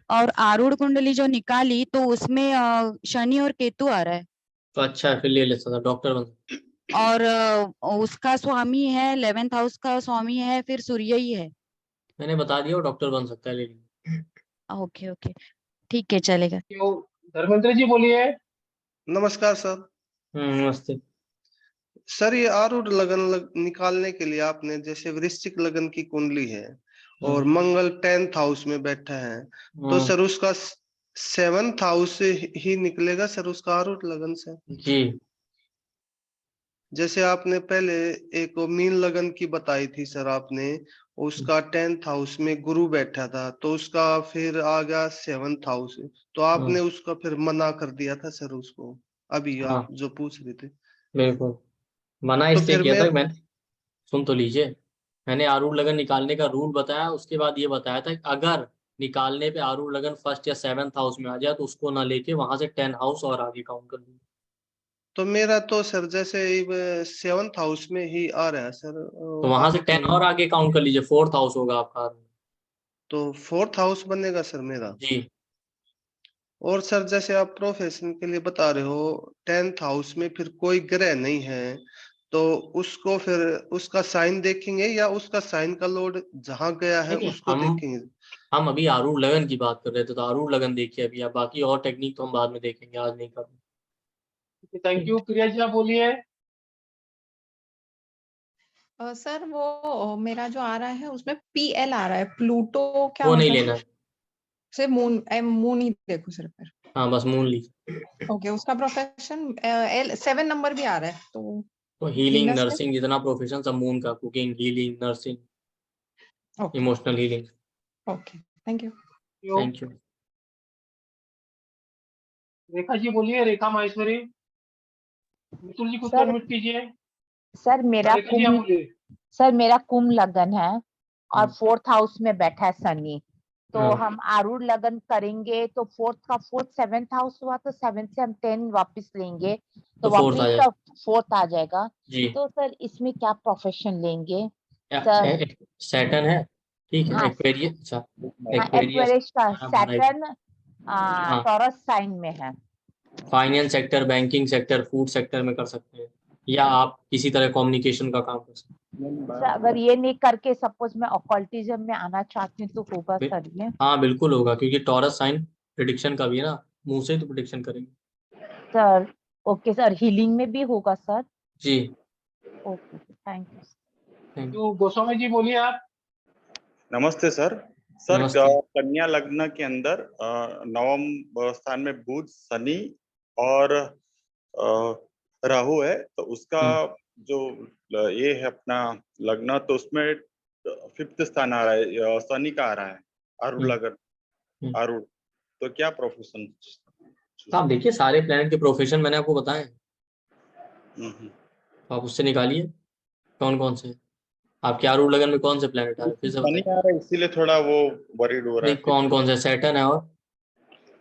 और आरूढ़ कुंडली जो निकाली तो उसमें शनि और केतु आ रहा है। तो अच्छा है, फिर ले लेता था, डॉक्टर बन। और उसका स्वामी है 11th हाउस का स्वामी है, फिर सूर्य ही है। मैंने बता दिया, वो डॉक्टर बन सकता है, ले लीजिए। ओके ओके, ठीक है, चलेगा। धर्मेंद्र जी बोलिए। नमस्कार सर। नमस्ते सर। ये आरूढ़ लगन निकालने के लिए आपने, जैसे वृश्चिक लगन की कुंडली है और मंगल 10th हाउस में बैठा है, तो सर उसका 7th हाउस से ही निकलेगा सर, उसका आरूढ़ लगन से? जी। जैसे आपने पहले एक मीन लगन की बताई थी सर आपने, उसका 10th हाउस में गुरु बैठा था, तो उसका फिर आ गया 7th हाउस, तो आपने उसका फिर मना कर दिया था सर उसको, अभी आप जो पूछ रहे थे। बिल्कुल मना इसलिए किया था, मैंने, सुन तो लीजिए, मैंने आरूढ़ लगन निकालने का रूल बताया, उसके बाद ये बताया था कि अगर निकालने पे आरूढ़ लगन 1st या 7th हाउस में आ जाए तो उसको ना लेके वहां से 10 हाउस और आगे काउंट कर लीजिए। तो मेरा तो सर जैसे 7th हाउस में ही आ रहा है सर, तो वहां से 10 और आगे काउंट कर लीजिए, 4th हाउस होगा आपका। तो 4th हाउस बनेगा सर मेरा? जी। और सर जैसे आप प्रोफेशन के लिए बता रहे हो 10th हाउस में फिर कोई ग्रह नहीं है, तो उसको फिर उसका साइन देखेंगे या उसका साइन का लोड जहां गया है उसको देखेंगे? हम अभी आरूढ़ लगन की बात कर रहे थे, तो आरूढ़ लगन देखिए अभी, आप बाकी और टेक्निक तो हम बाद में देखेंगे, आज नहीं कर। Thank you. प्रिया जी आप बोलिए। सर वो मेरा जो आ रहा है उसमें PL आ रहा है, प्लूटो क्या वो होता नहीं है? लेना है, सिर्फ मून ही देखो सिर्फ फिर। हाँ बस मून लीजिए। ओके, उसका प्रोफेशन 7 नंबर भी आ रहा है, तो हीलिंग Venus नर्सिंग जितना प्रोफेशन सब मून का, cooking, healing, nursing, emotional healing. Okay, thank you. Thank you. Rekha ji बोलिए। रेखा माहेश्वरी। मितुल जी कुछ अनम्यूट कीजिए। सर मेरा रेखा जी आप बोलिए। मेरा कुंभ लगन है और 4th हाउस में बैठा है शनि, तो हम आरूढ़ लगन करेंगे तो 4th 7th हाउस हुआ, तो 7th से हम 10 वापस लेंगे तो वापस 4th आ जाएगा। तो सर इसमें क्या प्रोफेशन लेंगे सर? सैटर्न है, ठीक है। एक्वेरियस, अच्छा एक्वेरियस का सैटर्न टॉरस साइन में है। Finance sector, banking sector, food sector में कर सकते हैं, या आप किसी तरह कम्युनिकेशन का काम कर सकते हैं। अगर ये नहीं करके सपोज मैं ऑकल्टिज्म में आना चाहती हूँ तो होगा सर ये? हाँ बिल्कुल होगा, क्योंकि टॉरस साइन प्रेडिक्शन का भी है ना, मुंह से तो प्रेडिक्शन करेंगे सर। ओके सर, हीलिंग में भी होगा सर? जी। Okay, thank you. तो गोस्वामी जी बोलिए आप। नमस्ते सर। सर कन्या लग्न के अंदर 9वें स्थान में बुध, शनि और राहु है, तो उसका जो ये है अपना लग्न, तो उसमें 5th स्थान आ रहा है, शनि का आ रहा है, आरूढ़ लगन, आरूढ़, तो क्या प्रोफेशन? आप देखिए सारे प्लैनेट के प्रोफेशन मैंने आपको बताए, आप उससे निकालिए कौन कौन से। आपके आरूढ़ लगन में कौन से प्लैनेट आ रहे हैं फिर से शनि आ रहा है, इसीलिए थोड़ा वो वरीड हो रहा है। कौन कौन से? सैटर्न है, और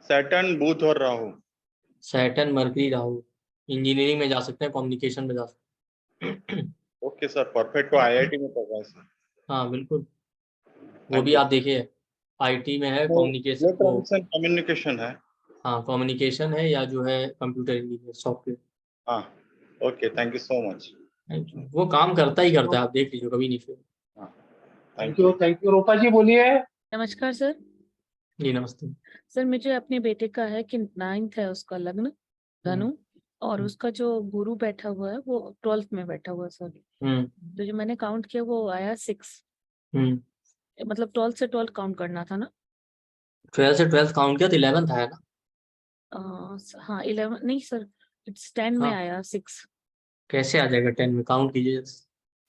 सैटर्न, बुध और Rahu. Saturn, mercury, Rahu. Engineering में जा सकते हैं, कम्युनिकेशन में जा सकते हैं। Okay sir, perfect. तो IIT में पढ़ रहा है सर। हाँ बिल्कुल, वो भी आप देखिए IT में है, कम्युनिकेशन है। हाँ कम्युनिकेशन है, या जो है कंप्यूटर इंजीनियर, सॉफ्टवेयर। हाँ okay, thank you so much. Thank you. वो काम करता ही करता है, आप देख लीजिए, कभी नहीं fail. Thank you. Thank you. Rupa ji बोलिए। नमस्कार सर। जी नमस्ते सर, मुझे अपने बेटे का है कि 9th है उसका लग्न, धनु, और उसका जो गुरु बैठा हुआ है वो 12th में बैठा हुआ है सर। तो जो मैंने काउंट किया वो आया 6। मतलब 12 से 12 काउंट करना था ना? 12 से 12 काउंट किया तो 11th आया ना? हाँ 11 नहीं सर, इट्स 10 में हाँ। आया 6। कैसे आ जाएगा 10 में? काउंट कीजिए।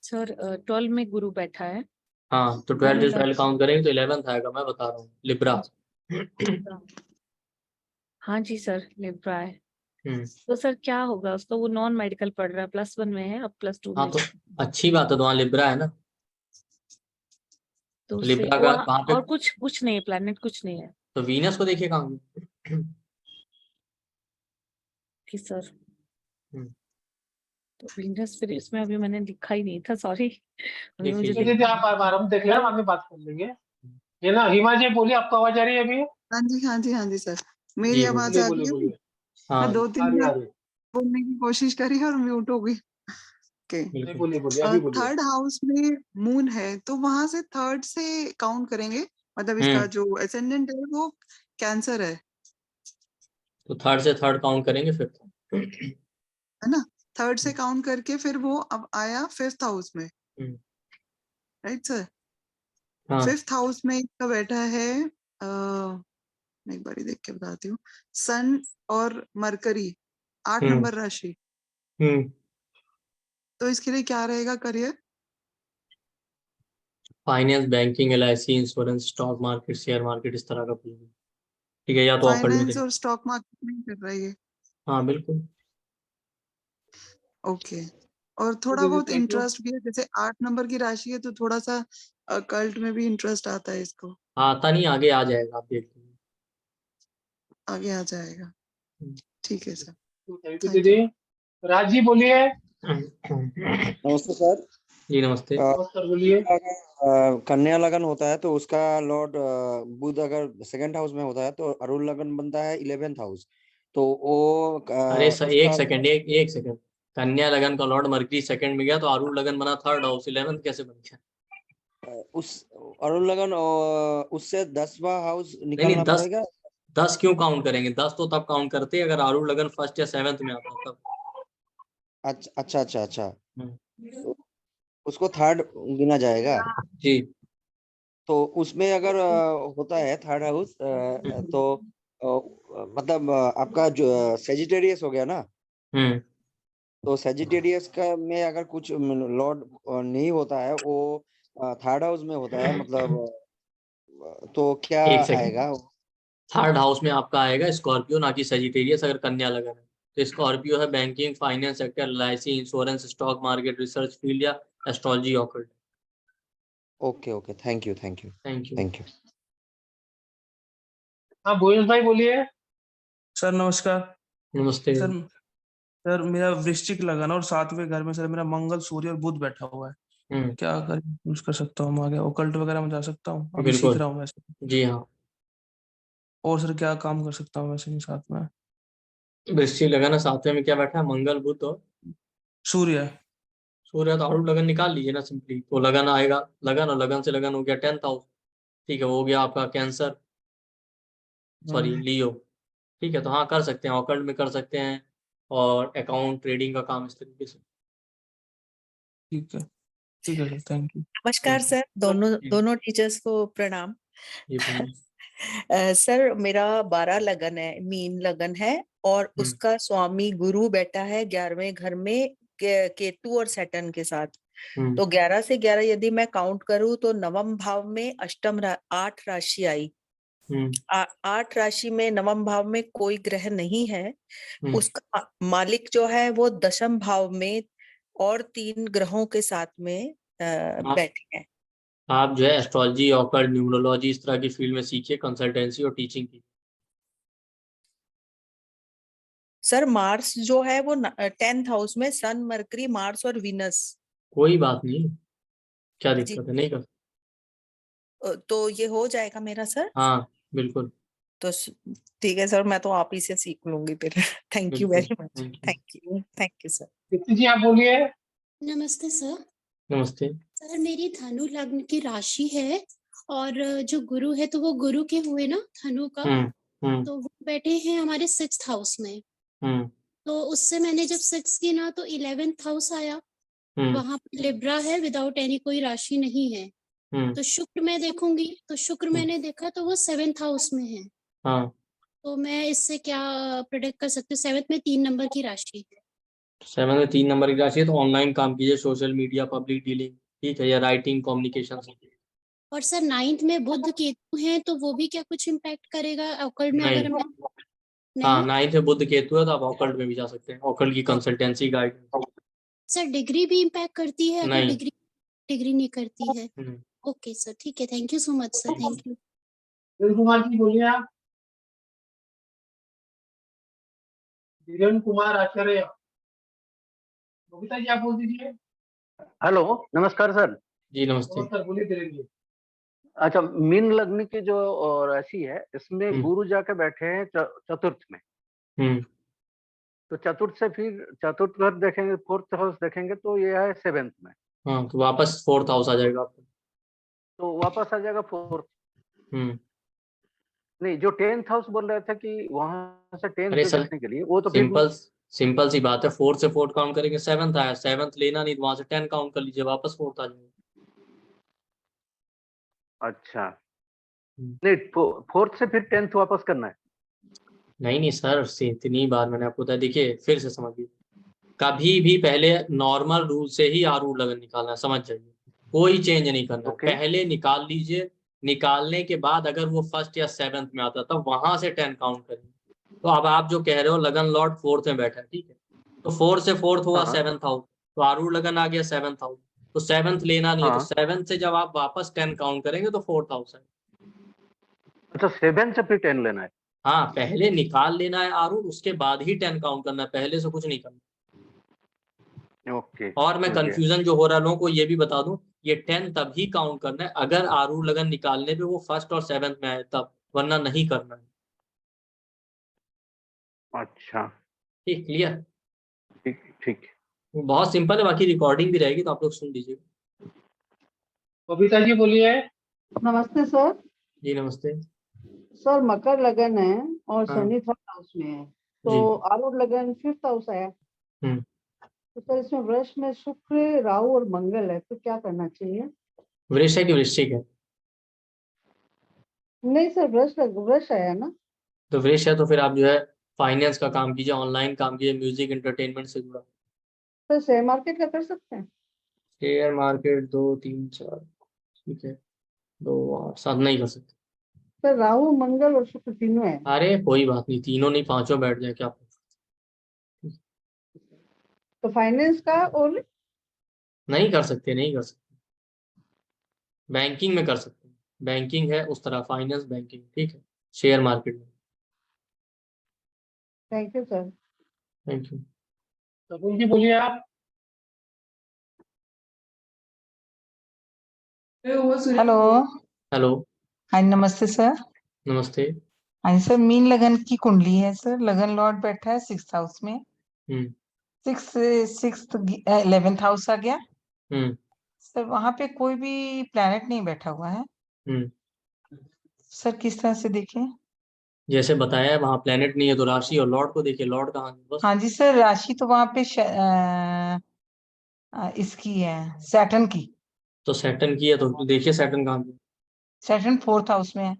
सर 12 में गुरु बैठा है। हाँ तो 12 से 12 काउंट करेंगे तो 11th आएगा, मैं बता रहा हूँ, लिब्रा। हाँ जी सर, लिब्रा है। तो सर क्या होगा उसका? वो नॉन मेडिकल पढ़ रहा है, +1 में है, अब +2 हाँ में तो अच्छी बात है, तो वहाँ लिब्रा है ना, तो तो उससे लिब्रा का वहाँ पे और कुछ नहीं है, प्लैनेट कुछ नहीं है तो वीनस को देखिए कहाँ कि सर। तो वीनस फिर इसमें अभी मैंने लिखा ही नहीं था, सॉरी। दीदी आप आराम देख लेना, बाद में बात कर लेंगे। ये ना हिमा जी बोलिए, आपको आवाज आ रही है अभी? हाँ जी, हाँ जी, हाँ जी सर, मेरी आवाज आ रही है। मैं 2-3 बार बोलने की कोशिश करी और म्यूट हो गई। थर्ड हाउस में मून है तो वहां से थर्ड से काउंट करेंगे, मतलब इसका जो एसेंडेंट है वो कैंसर है तो थर्ड से थर्ड काउंट करेंगे फिर, है ना? थर्ड से काउंट करके फिर वो अब आया 5th हाउस में, राइट सर? 5th हाउस में इसका बैठा है, मैं एक बार देख के बताती हूँ, सन और मरकरी, 8 नंबर राशि। तो इसके लिए क्या रहेगा career? Finance, banking, LIC, insurance, stock market, share market, इस तरह का कुछ भी, ठीक है? या तो फाइनेंस और स्टॉक मार्केट में कर रही है। हाँ बिल्कुल। ओके, और थोड़ा बहुत इंटरेस्ट भी है, जैसे 8 नंबर की राशि है तो थोड़ा सा कल्ट में भी इंटरेस्ट आता है इसको। आता नहीं, आगे आ जाएगा, आप देख लीजिए, आगे आ जाएगा। ठीक है सर, थैंक यू दीदी। राज जी बोलिए। नमस्ते सर। जी नमस्ते। नमस्कार, बोलिए। कन्या लगन होता है तो उसका लॉर्ड बुध अगर 2nd हाउस में होता है तो अरुण लगन बनता है 11th हाउस, तो वो अरे सर एक सेकंड, कन्या लगन का लॉर्ड मरकरी 2nd में गया तो अरुण लगन बना 3rd हाउस, 11th कैसे बन गया? उस अरुण लगन उससे 10वां हाउस नहीं, निकालना पड़ेगा। 10 क्यों काउंट करेंगे? 10 तो तब काउंट करते हैं अगर अरुण लगन 1st या 7th में आता तब। अच्छा। तो उसको 3rd गिना जाएगा जी। तो उसमें अगर होता है 3rd हाउस तो मतलब आपका जो सेजिटेरियस हो गया ना, तो सेजिटेरियस का में अगर कुछ लॉर्ड नहीं होता है, वो 3rd हाउस में होता है, मतलब तो क्या आएगा? 3rd हाउस में आपका आएगा स्कॉर्पियो, ना कि सेजिटेरियस, अगर कन्या लगन है तो स्कॉर्पियो है banking, finance sector, LIC, insurance, stock market, research field या astrology occult. Okay, thank you. हाँ बोयस भाई बोलिए। सर नमस्कार। नमस्ते सर मेरा वृश्चिक लगन और 7वें घर में सर मेरा मंगल, सूर्य और बुध बैठा हुआ है, क्या कर सकता हूँ आगे? ओकल्ट वगैरह में जा सकता हूँ? अभी सीख रहा हूँ वैसे। जी हाँ। और सर क्या काम कर सकता हूँ वैसे साथ में? वृश्चिक लगन है, 7वें में क्या बैठा है? मंगल, बुध और सूर्य। तो अरुण लगन निकाल लीजिए ना सिंपली, तो लगन आएगा, लगन और लगन से लगन हो गया 10th हाउस, ठीक है? वो हो गया आपका कैंसर, सॉरी लियो, ठीक है? तो हाँ कर सकते हैं, ऑकल्ट में कर सकते हैं, और अकाउंट ट्रेडिंग का काम इस तरीके से। ठीक है सर, थैंक यू। नमस्कार सर, दोनों टीचर्स को प्रणाम। सर मेरा 12 लगन है, मीन लगन है, और उसका स्वामी गुरु बैठा है 11वें घर में केतु और सैटर्न के साथ। तो 11 से 11 यदि मैं काउंट करूं तो 9वें भाव में 8 राशि आई। 8 राशि में 9वें भाव में कोई ग्रह नहीं है। उसका मालिक जो है वो 10वें भाव में और 3 ग्रहों के साथ में बैठे हैं। आप जो है एस्ट्रोलॉजी, ऑकल्ट, न्यूमरोलॉजी, इस तरह की फील्ड में सीखिए, कंसल्टेंसी और टीचिंग की। सर मार्स जो है वो 10th हाउस में, सन, मरकरी, मार्स और वीनस। कोई बात नहीं, क्या दिक्कत है? नहीं कर तो ये हो जाएगा मेरा सर? हाँ बिल्कुल। तो ठीक है सर, मैं तो आप ही से सीख लूंगी फिर। Thank you very much. Thank you sir. जी आप बोलिए। नमस्ते सर। नमस्ते सर मेरी धनु लग्न की राशि है, और जो गुरु है तो वो गुरु के हुए ना धनु का, तो वो बैठे हैं हमारे 6th हाउस में। तो उससे मैंने जब 6 की ना तो 11th हाउस आया, वहां पर लिब्रा है, विदाउट एनी कोई राशि नहीं है। तो शुक्र मैं देखूंगी, तो शुक्र मैंने देखा तो वो 7th हाउस में है। हाँ, तो मैं इससे क्या प्रेडिक्ट कर सकती हूँ? 7th में 3 नंबर की राशि है। 7 में 3 नंबर की राशि है, तो ऑनलाइन काम कीजिए, सोशल मीडिया, पब्लिक डीलिंग, ठीक है, या राइटिंग, कम्युनिकेशन। और सर 9th में बुध केतु है, तो वो भी क्या कुछ इम्पैक्ट करेगा ऑकल्ट में? अगर नहीं, हम हाँ, नहीं 9th में बुध केतु है तो आप ऑकल्ट में भी जा सकते हैं, ऑकल्ट की कंसल्टेंसी गाइड। सर डिग्री भी इम्पैक्ट करती है? अगर नहीं। डिग्री नहीं करती है? ओके सर, ठीक है, thank you so much sir, thank you. Dhirendra Kumar ji बोलिए आप। धीरेन्द्र कुमार आचार्य, बबीता जी आप बोल दीजिए। हेलो, नमस्कार सर। जी नमस्ते। नमस्कार, बोलिए धीरेन्द्र जी। अच्छा, मीन लग्न की जो राशि है, इसमें गुरु जाके बैठे हैं चतुर्थ में। तो चतुर्थ से फिर चतुर्थ घर देखेंगे, 4th हाउस देखेंगे तो ये है 7th में। हाँ, तो वापस 4th हाउस आ जाएगा आपको। तो वापस आ जाएगा 4th। हम्म। नहीं, जो 10th हाउस बोल रहे थे कि वहां से 10th अरे पे सर, देखने के लिए, वो तो फिर सिंपल सी बात है, 4th से 4th काउंट करेंगे, 7th आया, 7th लेना नहीं तो वहां से 10 काउंट कर लीजिए, वापस 4th आ जाएगा। अच्छा, नहीं 4th से फिर 10th वापस करना है। नहीं सर, इतनी बार मैंने आपको बताया, देखिए फिर से समझिए, कभी भी पहले नॉर्मल रूल से ही आरूढ़ लगन निकालना है, समझ जाइए, कोई चेंज नहीं करना है। पहले निकाल लीजिए, निकालने के बाद अगर वो 1st या 7th में आता तब वहां से 10 काउंट करेंगे। तो अब आप जो कह रहे हो लगन लॉर्ड 4th में बैठा है, ठीक है, तो 4th से 4th हुआ 7th हाउस, तो आरूढ़ लगन आ गया 7th हाउस, तो 7th लेना नहीं है, तो 7th से जब आप वापस 10 काउंट करेंगे तो 4th हाउस है। अच्छा, 7 से फिर 10 लेना है। हाँ, पहले निकाल लेना है आरूढ़, उसके बाद ही 10 काउंट करना है, पहले से कुछ नहीं करना। ओके। और मैं कंफ्यूजन जो हो रहा है लोगों को ये भी बता दूं, ये 10 तभी काउंट करना है अगर आरूढ़ लगन निकालने पे वो 1st और 7th में आए तब, वरना नहीं करना है। अच्छा, ठीक, क्लियर? ठीक ठीक। बहुत सिंपल है, बाकी रिकॉर्डिंग भी रहेगी तो आप लोग सुन लीजिएगा। बबीता जी बोलिए। नमस्ते सर। जी नमस्ते। सर मकर लगन है और हाँ। शनि 3rd हाउस में है, जी। तो आरूढ़ लगन 5th हाउस है। तो सर इसमें वृष में शुक्र, राहु और मंगल है, तो क्या करना चाहिए? वृष है कि वृश्चिक है? नहीं सर, वृष है ना। तो वृष है तो फिर आप जो है फाइनेंस का काम कीजिए, ऑनलाइन काम कीजिए, म्यूजिक एंटरटेनमेंट से जुड़ा। तो शेयर मार्केट का कर सकते हैं? शेयर मार्केट 2 3 4, ठीक है, 2 8 7 नहीं कर सकते। सर राहु, मंगल और शुक्र तीनों है। अरे कोई बात नहीं, तीनों नहीं, 5 बैठ जाए क्या। तो फाइनेंस का और नहीं कर सकते, नहीं कर सकते, बैंकिंग में कर सकते हैं, बैंकिंग है उस तरह, फाइनेंस बैंकिंग, ठीक है, शेयर मार्केट में। Thank you sir. Thank you. Takul ji बोलिए आप। हेलो। हेलो। हाँ नमस्ते सर। नमस्ते। हाँ सर, मीन लगन की कुंडली है सर, लगन लॉर्ड बैठा है 6th हाउस में। 11th हाउस आ गया सर, वहां पे कोई भी प्लैनेट नहीं बैठा हुआ है सर, किस तरह से देखें? जैसे बताया है, वहां प्लेनेट नहीं है तो राशि और लॉर्ड को देखिए, लॉर्ड कहाँ है बस। हाँ जी सर, राशि तो वहां पे इसकी है, सैटर्न की। तो सैटर्न की है तो देखिए सैटर्न कहाँ पे। सैटर्न 4th हाउस में है।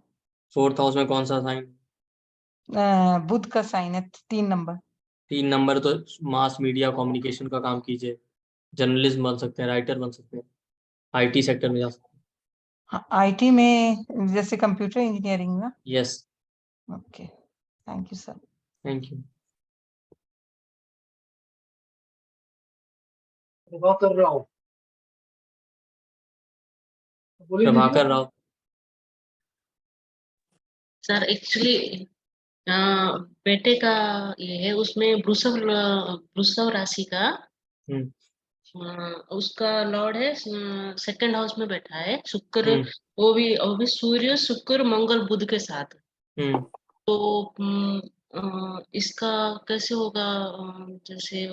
4th हाउस में कौन सा साइन? बुध का साइन है, 3 नंबर। 3 नंबर तो मास मीडिया कम्युनिकेशन का काम कीजिए, जर्नलिस्ट बन सकते हैं, राइटर बन सकते हैं, आईटी सेक्टर में जा सकते हैं। आईटी में जैसे कंप्यूटर इंजीनियरिंग ना। Yes. Okay, thank you sir. Thank you. Prabhakar Rao बोलिए। प्रभाकर राव। सर एक्चुअली बेटे का ये है, उसमें वृषभ राशि का उसका लॉर्ड है 2nd हाउस में बैठा है शुक्र, वो भी सूर्य शुक्र मंगल बुध के साथ। तो इसका कैसे होगा? जैसे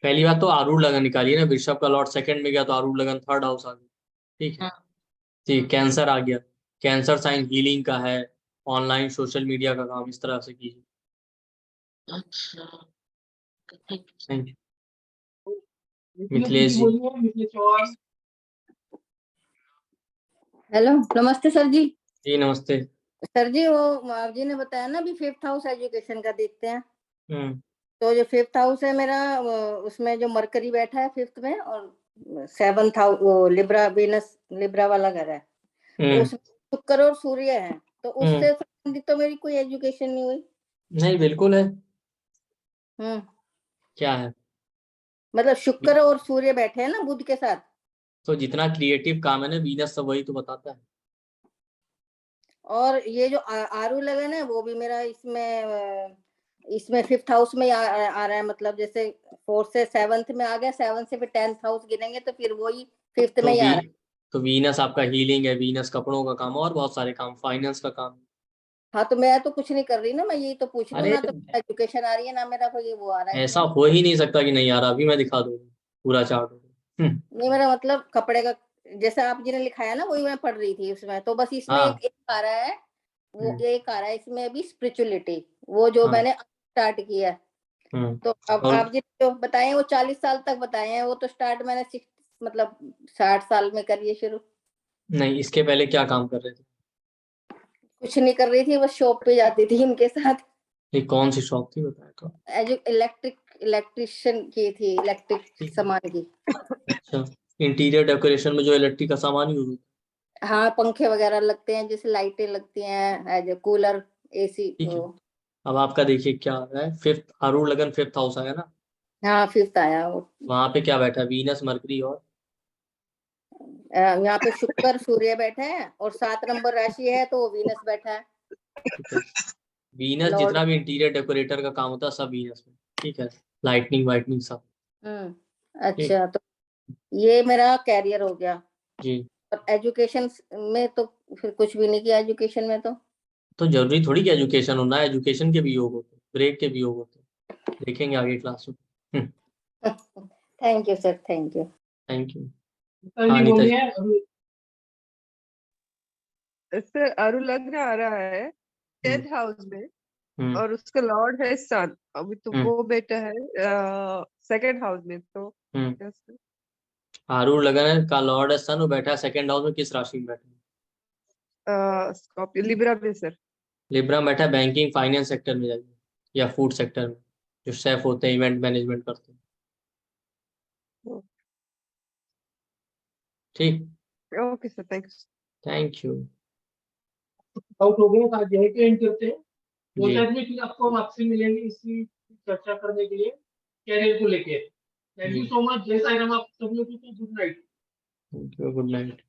पहली बात तो आरूढ़ लगन निकालिए ना, वृषभ का लॉर्ड 2nd में गया तो आरूढ़ लगन 3rd हाउस आ गया, ठीक है। ठीक, कैंसर आ गया, कैंसर साइन हीलिंग का है, ऑनलाइन सोशल मीडिया का काम, इस तरह से कीजिए। अच्छा, थैंक यू। मिथिलेश जी। बोलिए, मिथिलेश चौहान। हेलो, नमस्ते सर जी। जी नमस्ते। सर जी, वो आप जी ने बताया ना अभी 5th हाउस एजुकेशन का देखते हैं। हम्म तो जो 5th हाउस है मेरा, उसमें जो मरकरी बैठा है 5th में, और 7th हाउस वो लिब्रा वीनस लिब्रा वाला घर है, उसमें शुक्र और सूर्य है। तो उससे संबंधित तो मेरी कोई एजुकेशन नहीं हुई। नहीं बिल्कुल है। हम्म क्या है? मतलब शुक्र और सूर्य बैठे हैं ना बुध के साथ। तो जितना क्रिएटिव काम है ना वीनस, सब वही तो बताता है। और ये जो आरू लगन है वो भी मेरा इसमें 5th हाउस में आ रहा है। मतलब जैसे 4th से 7th में आ गया, 7th से फिर 10th हाउस गिनेंगे तो फिर वही 5th में ही आ रहा है। तो वीनस आपका हीलिंग है, वीनस कपड़ों का काम और बहुत सारे काम, फाइनेंस का काम। हाँ, तो मैं तो कुछ नहीं कर रही ना, मैं यही तो पूछ रही हूँ अरे ना। तो एजुकेशन आ रही है ना, मेरा कोई वो आ रहा है ऐसा इसमें। हो ही नहीं सकता कि नहीं आ रहा। अभी मैं दिखा दूंगा पूरा चार्ट। नहीं, मेरा मतलब कपड़े का जैसे आप जी ने लिखाया ना, वही मैं पढ़ रही थी उसमें। तो बस इसमें हाँ। एक आ रहा है, वो एक आ रहा है इसमें अभी स्पिरिचुअलिटी, वो जो मैंने स्टार्ट किया है। तो अब और आप जी जो बताए हैं वो 40 साल तक बताए हैं, वो तो स्टार्ट मैंने 60 साल में करिए शुरू। नहीं, इसके पहले क्या काम कर रहे थे? कुछ नहीं कर रही थी, बस शॉप पे जाती थी इनके साथ। ये कौन सी शॉप थी बताया तो? इलेक्ट्रिशियन की थी, इलेक्ट्रिक सामान की। अच्छा, इंटीरियर डेकोरेशन में जो इलेक्ट्रिक का सामान यूज होता हाँ, पंखे वगैरह लगते हैं, जैसे लाइटें लगती हैं, एज कूलर, एसी। है। ठीक है, अब आपका देखिए क्या आ रहा है। 5th आरूढ़ लगन 5th हाउस आया ना, हाँ 5th आया वो। वहां पे क्या बैठा है? वीनस, मरकरी और यहाँ पे शुक्र सूर्य बैठे हैं, और 7 नंबर राशि है तो वो वीनस बैठा है। ठीक है। Venus Lord. जितना भी इंटीरियर डेकोरेटर का काम होता है सब वीनस में। ठीक है, लाइटनिंग वाइटनिंग सब। ठीक। अच्छा, तो ये मेरा कैरियर हो गया। जी। और एजुकेशन में तो फिर कुछ भी नहीं किया एजुकेशन में तो जरूरी थोड़ी कि एजुकेशन होना है, एजुकेशन के भी योग होते हैं, ब्रेक के भी योग होते हैं। देखेंगे आगे क्लास में। Thank you sir, thank you. Thank you. जी बोलिए। सर अरु लग्न आ रहा है 10th हाउस में और उसका लॉर्ड है सन। अभी तो वो बेटा है 2nd हाउस में। तो कैसे? आरूढ़ लगन का लॉर्ड है सन, वो बैठा है 2nd हाउस में। किस राशि में बैठा है? स्कॉर्पियो लिब्रा में सर। लिब्रा बैठा है बैंकिंग फाइनेंस सेक्टर में जाइए, या फूड सेक्टर में, जो शेफ होते हैं, इवेंट मैनेजमेंट करते हैं। ठीक। Okay sir, thank you. Thank you. Out हो गए, आज यहीं पे एंड करते हैं। जी। 2 में फिर आपको आपसे मिलेंगे इसी चर्चा करने के लिए, कैरियर को लेके। Thank you so much. जय साईं राम। आप सब लोगों को गुड नाइट। Good night.